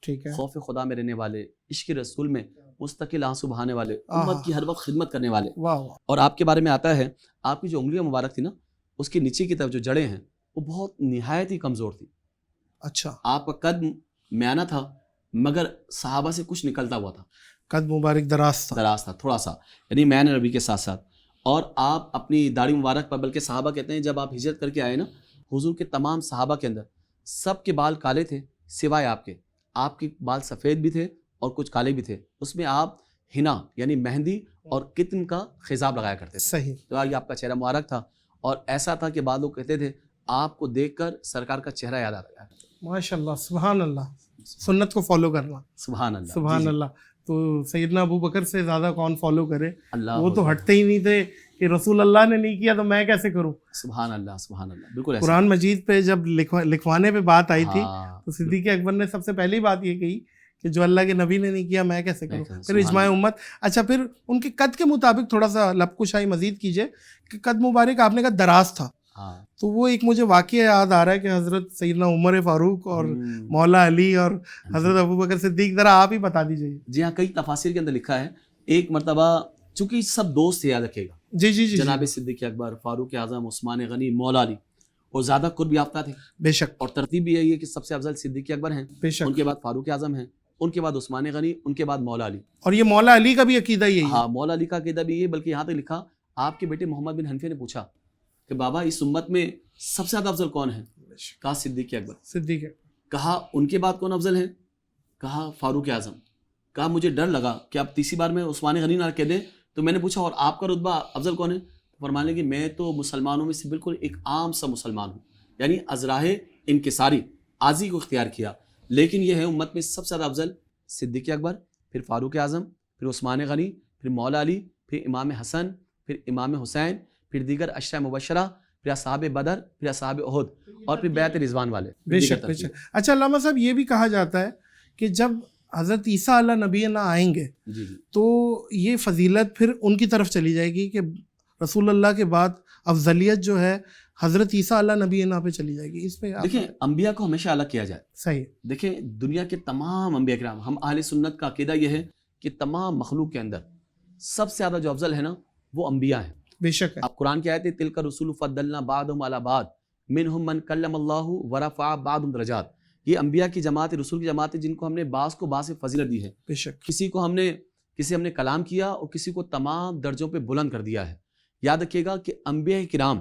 ٹھیک ہے، خوف خدا میں رہنے والے، عشق رسول میں مستقل آنسو بہانے والے، آہا، امت کی ہر وقت خدمت کرنے والے. واہ واہ، اور آپ کے بارے میں آتا ہے آپ کی جو انگلیاں مبارک تھی نا، اس کے نیچے کی طرف جو جڑیں ہیں وہ بہت نہایت ہی کمزور تھی. اچھا، آپ کا قد میانہ تھا مگر صحابہ سے کچھ نکلتا ہوا تھا، قد مبارک دراز تھا، دراز تھا تھوڑا سا، یعنی میانہ نبی کے ساتھ ساتھ. اور آپ اپنی داڑھی مبارک پر، بلکہ صحابہ کہتے ہیں جب آپ ہجرت کر کے آئے نا، حضور کے تمام صحابہ کے اندر سب کے بال کالے تھے سوائے آپ کے. آپ کے بال سفید بھی تھے اور کچھ کالے بھی تھے. اس میں آپ ہنا یعنی مہندی اور کتم کا خضاب لگایا کرتے تھے. صحیح، تو یہ آپ کا چہرہ مبارک تھا. اور ایسا تھا کہ بعض لوگ کہتے تھے آپ کو دیکھ کر سرکار کا چہرہ یاد آ گیا. ماشاء اللہ، سبحان اللہ، سنت کو فالو کرنا، سبحان اللہ، سبحان اللہ. تو سیدنا ابو بکر سے زیادہ کون فالو کرے؟ اللہ، وہ تو ہٹتے ہی نہیں تھے کہ رسول اللہ نے نہیں کیا تو میں کیسے کروں. سبحان اللہ، سبحان اللہ، بالکل ایسا. قرآن مجید پہ جب لکھوانے پہ بات آئی تھی ہاں، تو صدیق اکبر نے سب سے پہلی بات یہ کہی کہ جو اللہ کے نبی نے نہیں کیا میں کیسے کروں. پھر سبحان اجماع امت. اچھا، پھر ان کے قد کے مطابق تھوڑا سا لب کشائی مزید کیجئے کہ قد مبارک آپ نے کہا دراز تھا، ہاں، تو وہ ایک مجھے واقعہ یاد آ رہا ہے کہ حضرت سیدنا عمر فاروق اور مولا علی اور حضرت ابو بکر صدیق، ذرا آپ ہی بتا دیجیے. جی ہاں، کئی تفاسیر کے اندر لکھا ہے. ایک مرتبہ چونکہ سب دوست تھے، یاد رکھیے گا، جی جی جی، جناب صدیق اکبر، فاروق اعظم، عثمان غنی، مولا علی، اور زیادہ قرب یافتہ تھے. بے شک، اور ترتیب بھی یہی ہے کہ سب سے افضل صدیق اکبر ہیں، بے ان شک. کے بعد فاروق اعظم ہیں، ان کے بعد عثمان غنی، ان کے بعد مولا علی. اور یہ مولا علی کا بھی عقیدہ یہی ہے. ہاں، مولا علی کا عقیدہ بھی یہ، بلکہ یہاں تک لکھا آپ کے بیٹے محمد بن حنفیہ نے پوچھا کہ بابا اس امت میں سب سے زیادہ افضل کون ہے؟ کہا صدیق اکبر. صدیق ہے. کہا ان کے بعد کون افضل ہیں؟ کہا فاروق اعظم. کہا مجھے ڈر لگا کہ آپ تیسری بار میں عثمان غنی نہ کہہ دیں، تو میں نے پوچھا اور آپ کا رتبہ افضل کون ہے؟ فرمانے کہ میں تو مسلمانوں میں سے بالکل ایک عام سا مسلمان ہوں، یعنی ازراہ انکساری عاجزی کو اختیار کیا. لیکن یہ ہے امت میں سب سے زیادہ افضل صدیق اکبر، پھر فاروق اعظم، پھر عثمان غنی، پھر مولا علی، پھر امام حسن، پھر امام حسین، پھر دیگر عشرہ مبشرہ، پھر اصحاب بدر، پھر اصحاب احد، اور پھر بیعت رضوان والے. بے شک، بے شک. اچھا علامہ صاحب، یہ بھی کہا جاتا ہے کہ جب حضرت عیسیٰ علیہ نبی نہ آئیں گے جی جی، تو یہ فضیلت پھر ان کی طرف چلی جائے گی کہ رسول اللہ کے بعد افضلیت جو ہے حضرت عیسیٰ علیہ نبی نا پہ چلی جائے گی. اس پہ دیکھیں انبیاء کو ہمیشہ الگ کیا جائے. صحیح. دیکھیں دنیا کے تمام انبیاء کرام، ہم اہل سنت کا عقیدہ یہ ہے کہ تمام مخلوق کے اندر سب سے زیادہ جو افضل ہے نا وہ انبیاء ہیں. بے شک ہے. آپ قرآن کی آیت ہے تلک الرسول فضلنا بعضهم علی بعض منہم من کلم اللہ ورفع بعضهم درجات. یہ انبیاء کی جماعت ہے، رسول کی جماعت ہے، جن کو ہم نے بعض کو بعض سے فضیلت دی ہے. بے شک. کسی ہم نے کلام کیا اور کسی کو تمام درجوں پہ بلند کر دیا ہے. یاد رکھیے گا کہ انبیاء کرام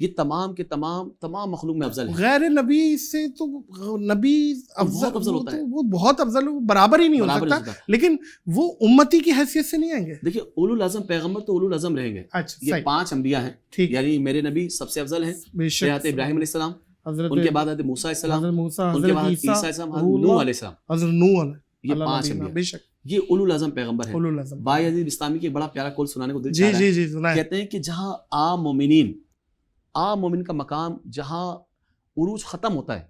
یہ تمام کے تمام مخلوق میں افضل ہے. غیر نبی سے تو نبی بہت افضل ہوتا ہے. وہ بہت افضل، وہ برابر ہی نہیں ہو سکتا، لیکن وہ امتی کی حیثیت سے نہیں آئیں گے. دیکھیے اولو العزم پیغمبر تو اولو العزم رہیں گے. یہ 5 انبیاء ہیں، یعنی میرے نبی سب سے افضل ہیں. حضرت ابراہیم علیہ السلام، ان کے بعد حضرت موسیٰ علیہ السلام، ان کے بعد عیسیٰ علیہ السلام، حضرت نوح علیہ السلام، حضرت نوح علیہ، یہ 5 انبیاء، یہ اولو العزم پیغمبر ہیں. بھائی عزیز بستامی کی بڑا پیارا قول سنانے کو دل چاہ رہا ہے. کہتے ہیں کہ جہاں عام مومن کا مقام جہاں عروج ختم ہوتا ہے،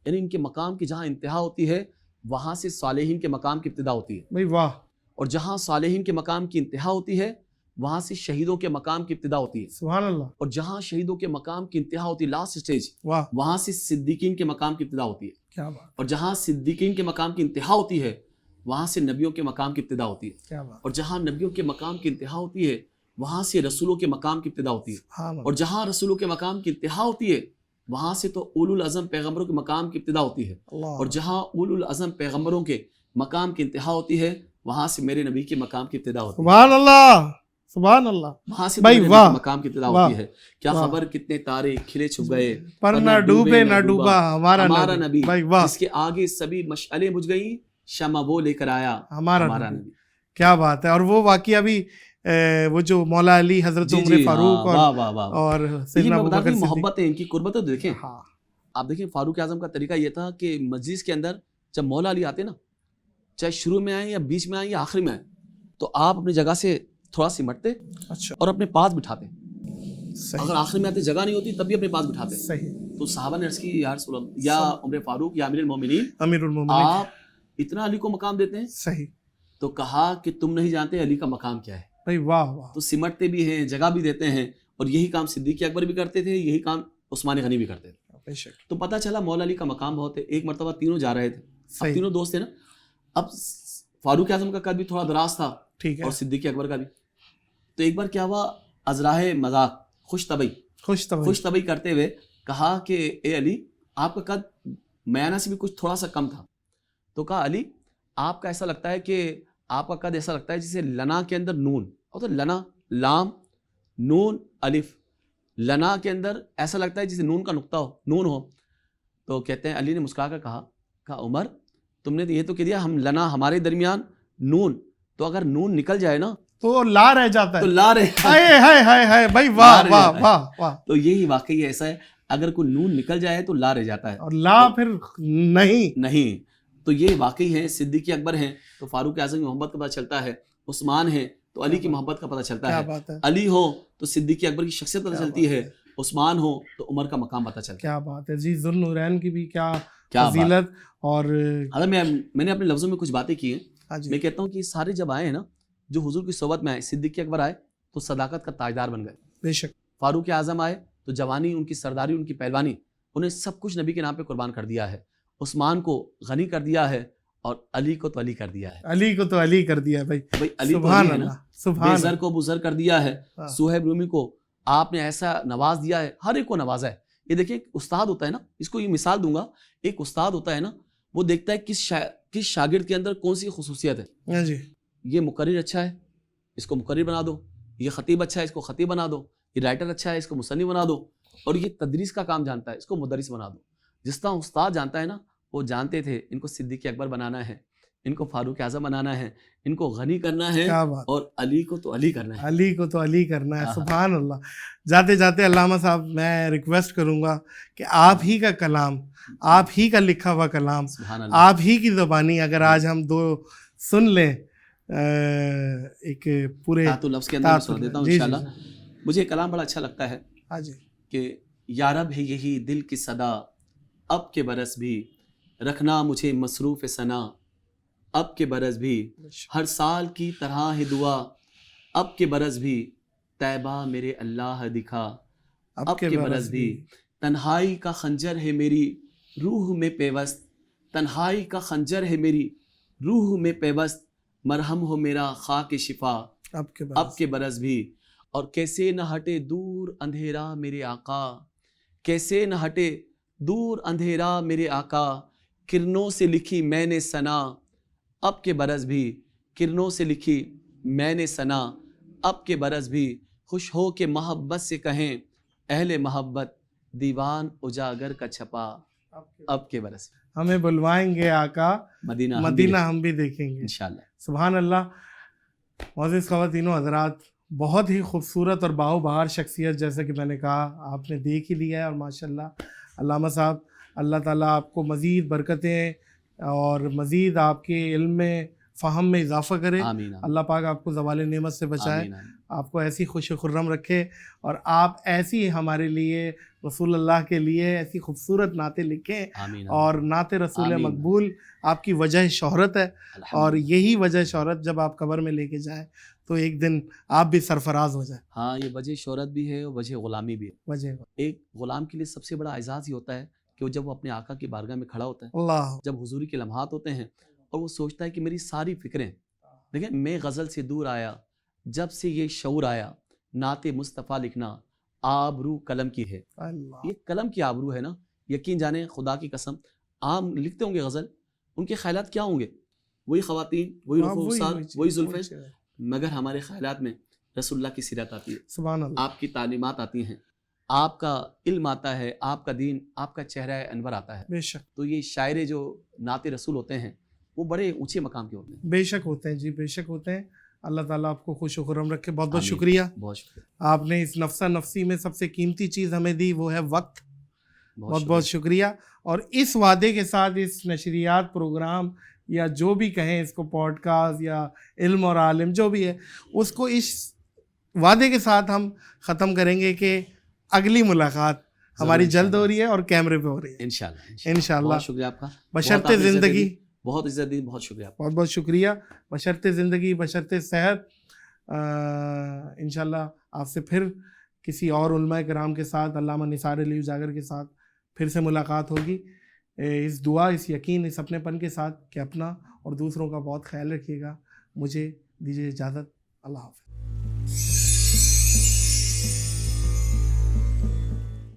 یعنی ان کے مقام کی جہاں انتہا ہوتی ہے، وہاں سے صالحین کے مقام کی ابتدا ہوتی ہے. بھائی واہ. اور جہاں صالحین کے مقام کی انتہا ہوتی ہے، وہاں سے شہیدوں کے مقام کی ابتدا ہوتی ہے. سبحان اللہ. اور جہاں شہیدوں کے مقام کی انتہا ہوتی ہے، لاسٹ اسٹیج، وہاں سے صدیقین کے مقام کی ابتدا ہوتی ہے. کیا بات. اور جہاں صدیقین کے مقام کی انتہا ہوتی ہے، وہاں سے نبیوں کے مقام کی ابتدا ہوتی ہے. کیا بات. اور جہاں نبیوں کے مقام کی انتہا ہوتی ہے، وہاں سے رسولوں کے مقام کی ابتدا ہوتی ہے. اور جہاں رسولوں کے مقام کی انتہا ہوتی ہے، وہاں سے تو اولو العزم پیغمبروں کے مقام کی ابتدا ہوتی ہے. اور جہاں اولو العزم پیغمبروں کے مقام کی انتہا ہوتی ہے، وہاں سے میرے نبی کے مقام کی ابتدا ہوتی ہے. سبحان اللہ، سبحان اللہ. وہاں سے میرے نبی کے مقام کی ابتدا ہوتی ہے. کیا خبر کتنے تارے کھلے چھپ گئے، پر نہ ڈوبے نہ ڈوبا ہمارا نبی، جس کے آگے سبھی مشعلیں بجھ گئیں، شمع وہ لے کر آیا ہمارا نبی. کیا بات ہے. اور وہ واقعہ بھی وہ جو مولا علی، حضرت عمر فاروق اور سیدنا ابو بکر، محبت ہے ان کی، قربت ہے. دیکھیں آپ دیکھیں فاروق اعظم کا طریقہ یہ تھا کہ مجلس کے اندر جب مولا علی آتے نا، چاہے شروع میں آئیں یا بیچ میں آئیں یا آخری میں آئیں، تو آپ اپنی جگہ سے تھوڑا سمٹتے اور اپنے پاس بٹھاتے. اگر آخر میں آتے جگہ نہیں ہوتی تب بھی اپنے پاس بٹھاتے. تو صحابہ نے عرض کی یا رسول اللہ، یا عمر فاروق، یا امیر المومنین، آپ اتنا علی کو مقام دیتے ہیں. صحیح. تو کہا کہ تم نہیں جانتے علی کا مقام کیا ہے. واہ واہ. تو سمٹتے بھی ہیں، جگہ بھی دیتے ہیں. اور یہی کام صدیق اکبر بھی کرتے تھے، یہی کام عثمان غنی بھی کرتے تھے. تو پتہ چلا مولا علی کا مقام بہت ہے. ایک مرتبہ تینوں جا رہے تھے، اب تینوں دوست تھے نا. اب فاروق اعظم کا قد بھی تھوڑا دراز تھا اور صدیق اکبر کا بھی. تو ایک بار کیا ہوا، ازراہ مذاق، خوش طبعی کرتے ہوئے کہا کہ اے علی، آپ کا قد میانہ سے بھی کچھ تھوڑا سا کم تھا. تو کہا علی، آپ کا ایسا لگتا ہے کہ آپ کا قد ایسا لگتا ہے جسے لنا کے اندر نون ہوتا ہے، لنا لام نون الف، لنا کے اندر ایسا لگتا ہے جسے نون کا نقطہ ہو، نون ہو. تو کہتے ہیں علی نے مسکرا کر کہا عمر، تم نے یہ تو کہہ دیا ہم لنا ہمارے درمیان نون، تو اگر نون نکل جائے نا تو لا رہ جاتا ہے. تو لا رہ بھائی واہ واہ واہ واہ. تو یہی واقعی ایسا ہے، اگر کوئی نون نکل جائے تو لا رہ جاتا ہے، اور لا پھر نہیں. تو یہ واقعی ہے. صدیق اکبر ہیں تو فاروق اعظم کی محبت کا پتہ چلتا ہے. عثمان ہیں تو علی کی محبت کا پتہ چلتا ہے. علی ہو تو صدیق اکبر کی شخصیت پتہ چلتی ہے. عثمان ہو تو عمر کا مقام پتہ چلتا ہے. کیا بات ہے جی. ذوالنورین کی بھی کیا فضیلت. اور اگر میں نے اپنے لفظوں میں کچھ باتیں کی ہیں، میں کہتا ہوں کہ سارے جب آئے ہیں نا، جو حضور کی صحبت میں آئے، صدیق اکبر آئے تو صداقت کا تاجدار بن گئے. بے شک. فاروق اعظم آئے تو جوانی، ان کی سرداری، ان کی پہلوانی، انہیں سب کچھ نبی کے نام پہ قربان کر دیا ہے. عثمان کو غنی کر دیا ہے، اور علی کو تو علی کر دیا ہے. علی کو تو علی کر دیا ہے. بھائی علی سبحان اللہ. بے زر کو بزر کر دیا ہے. صہیب رومی کو آپ نے ایسا نواز دیا ہے، ہر ایک کو نوازا ہے. یہ دیکھیں ایک استاد ہوتا ہے نا، اس کو یہ مثال دوں گا، ایک استاد ہوتا ہے نا، وہ دیکھتا ہے کس شاگرد کے اندر کون سی خصوصیت ہے. یہ مقرر اچھا ہے، اس کو مقرر بنا دو. یہ خطیب اچھا ہے، اس کو خطیب بنا دو. یہ رائٹر اچھا ہے، اس کو مصنف بنا دو. اور یہ تدریس کا کام جانتا ہے، اس کو مدرس بنا دو. جس طرح استاد جانتا ہے نا، وہ جانتے تھے ان کو صدیق اکبر بنانا ہے، ان کو فاروق اعظم بنانا ہے، ان کو غنی کرنا ہے، اور علی کو تو علی کرنا ہے. علی کو تو علی کرنا ہے. سبحان اللہ. جاتے جاتے علامہ صاحب میں ریکویسٹ کروں گا کہ آپ ہی کا کلام، آپ ہی کا لکھا ہوا کلام، آپ ہی کی زبانی اگر آج ہم دو سن لیں، ایک پورے لفظ کے اندر سنا دیتا ہوں انشاءاللہ. مجھے کلام بڑا اچھا لگتا ہے کہ یا رب ہے یہی دل کی صدا، اب کے برس بھی رکھنا مجھے مصروف ثنا، اب کے برس بھی ہر سال کی طرح ہے دعا، اب کے برس بھی طیبہ میرے اللہ دکھا، اب کے برس بھی تنہائی کا خنجر ہے میری روح میں پیوست، تنہائی کا خنجر ہے میری روح میں پیوست، مرہم ہو میرا خاک شفا، اب کے برس بھی. اور کیسے نہ ہٹے دور اندھیرا میرے آقا، کیسے نہ ہٹے دور اندھیرا میرے آقا، کرنوں سے لکھی میں نے ثنا، اب کے برس بھی کرنوں سے لکھی میں نے ثنا، اب کے برس بھی خوش ہو کے محبت سے کہیں اہل محبت دیوان اجاگر کا چھپا اب کے برس ہمیں بلوائیں گے آقا مدینہ مدینہ ہم بھی دیکھیں گے انشاءاللہ. سبحان اللہ. معزز خواتین و حضرات، بہت ہی خوبصورت اور باہو بہار شخصیت جیسا کہ میں نے کہا آپ نے دیکھ ہی لیا ہے، اور ماشاءاللہ علامہ صاحب اللہ تعالیٰ آپ کو مزید برکتیں اور مزید آپ کے علم میں فہم میں اضافہ کرے. آمین اللہ پاک آپ کو زوال نعمت سے بچائے، آمین آمین. آپ کو ایسی خوش خرم رکھے، اور آپ ایسی ہمارے لیے رسول اللہ کے لیے ایسی خوبصورت نعتیں لکھیں، آمین اور نعت رسول آمین. مقبول آپ کی وجہ شہرت ہے، اور الحمدللہ. یہی وجہ شہرت جب آپ قبر میں لے کے جائیں تو ایک دن آپ بھی سرفراز ہو جائیں. ہاں، یہ وجہ شہرت بھی ہے اور وجہ غلامی بھی ہے. وجہ ایک غلام کے لیے سب سے بڑا اعزاز یہ ہوتا ہے کہ وہ جب وہ اپنے آقا کی بارگاہ میں کھڑا ہوتا ہے، اللہ جب حضوری کے لمحات ہوتے ہیں اور وہ سوچتا ہے کہ میری ساری فکریں، دیکھیں میں غزل سے دور آیا جب سے یہ شعور آیا، نعت مصطفیٰ لکھنا آبرو قلم کی ہے. اللہ یہ قلم کی آبرو ہے نا. یقین جانیں خدا کی قسم، عام لکھتے ہوں گے غزل، ان کے خیالات کیا ہوں گے؟ وہی خواتین، وہی رخسار، وہی زلفیں، مگر ہمارے خیالات میں رسول اللہ کی سیرت آتی ہے، سبحان اللہ. آپ کی تعلیمات آتی ہیں، آپ کا علم آتا ہے، آپ کا دین، آپ کا چہرہ انور آتا ہے. بے شک تو یہ شاعر جو نعت رسول ہوتے ہیں وہ بڑے اونچے مقام کے ہوتے ہیں. بے شک ہوتے ہیں جی، بے شک ہوتے ہیں. اللہ تعالیٰ آپ کو خوش و خرم رکھے. بہت بہت آمین. شکریہ. بہت شکریہ. آپ نے اس نفسہ نفسی میں سب سے قیمتی چیز ہمیں دی، وہ ہے وقت. بہت بہت شکریہ. اور اس وعدے کے ساتھ اس نشریات پروگرام یا جو بھی کہیں اس کو، پوڈ کاسٹ یا علم اور عالم جو بھی ہے، اس کو اس وعدے کے ساتھ ہم ختم کریں گے کہ اگلی ملاقات ہماری جلد ہو رہی ہے اور کیمرے پہ ہو رہی ہے انشاءاللہ. انشاءاللہ. بہت شکریہ آپ کا. بشرط زندگی. بہت عزت دی. بہت شکریہ آپ کا. بہت بہت شکریہ. بشرط زندگی، بشرط صحت. انشاءاللہ آپ سے پھر کسی اور علماء کرام کے ساتھ، علامہ نثار علی اجاگر کے ساتھ پھر سے ملاقات ہوگی. اس دعا، اس یقین، اس اپنے پن کے ساتھ کہ اپنا اور دوسروں کا بہت خیال رکھیے گا. مجھے دیجیے اجازت. اللہ حافظ.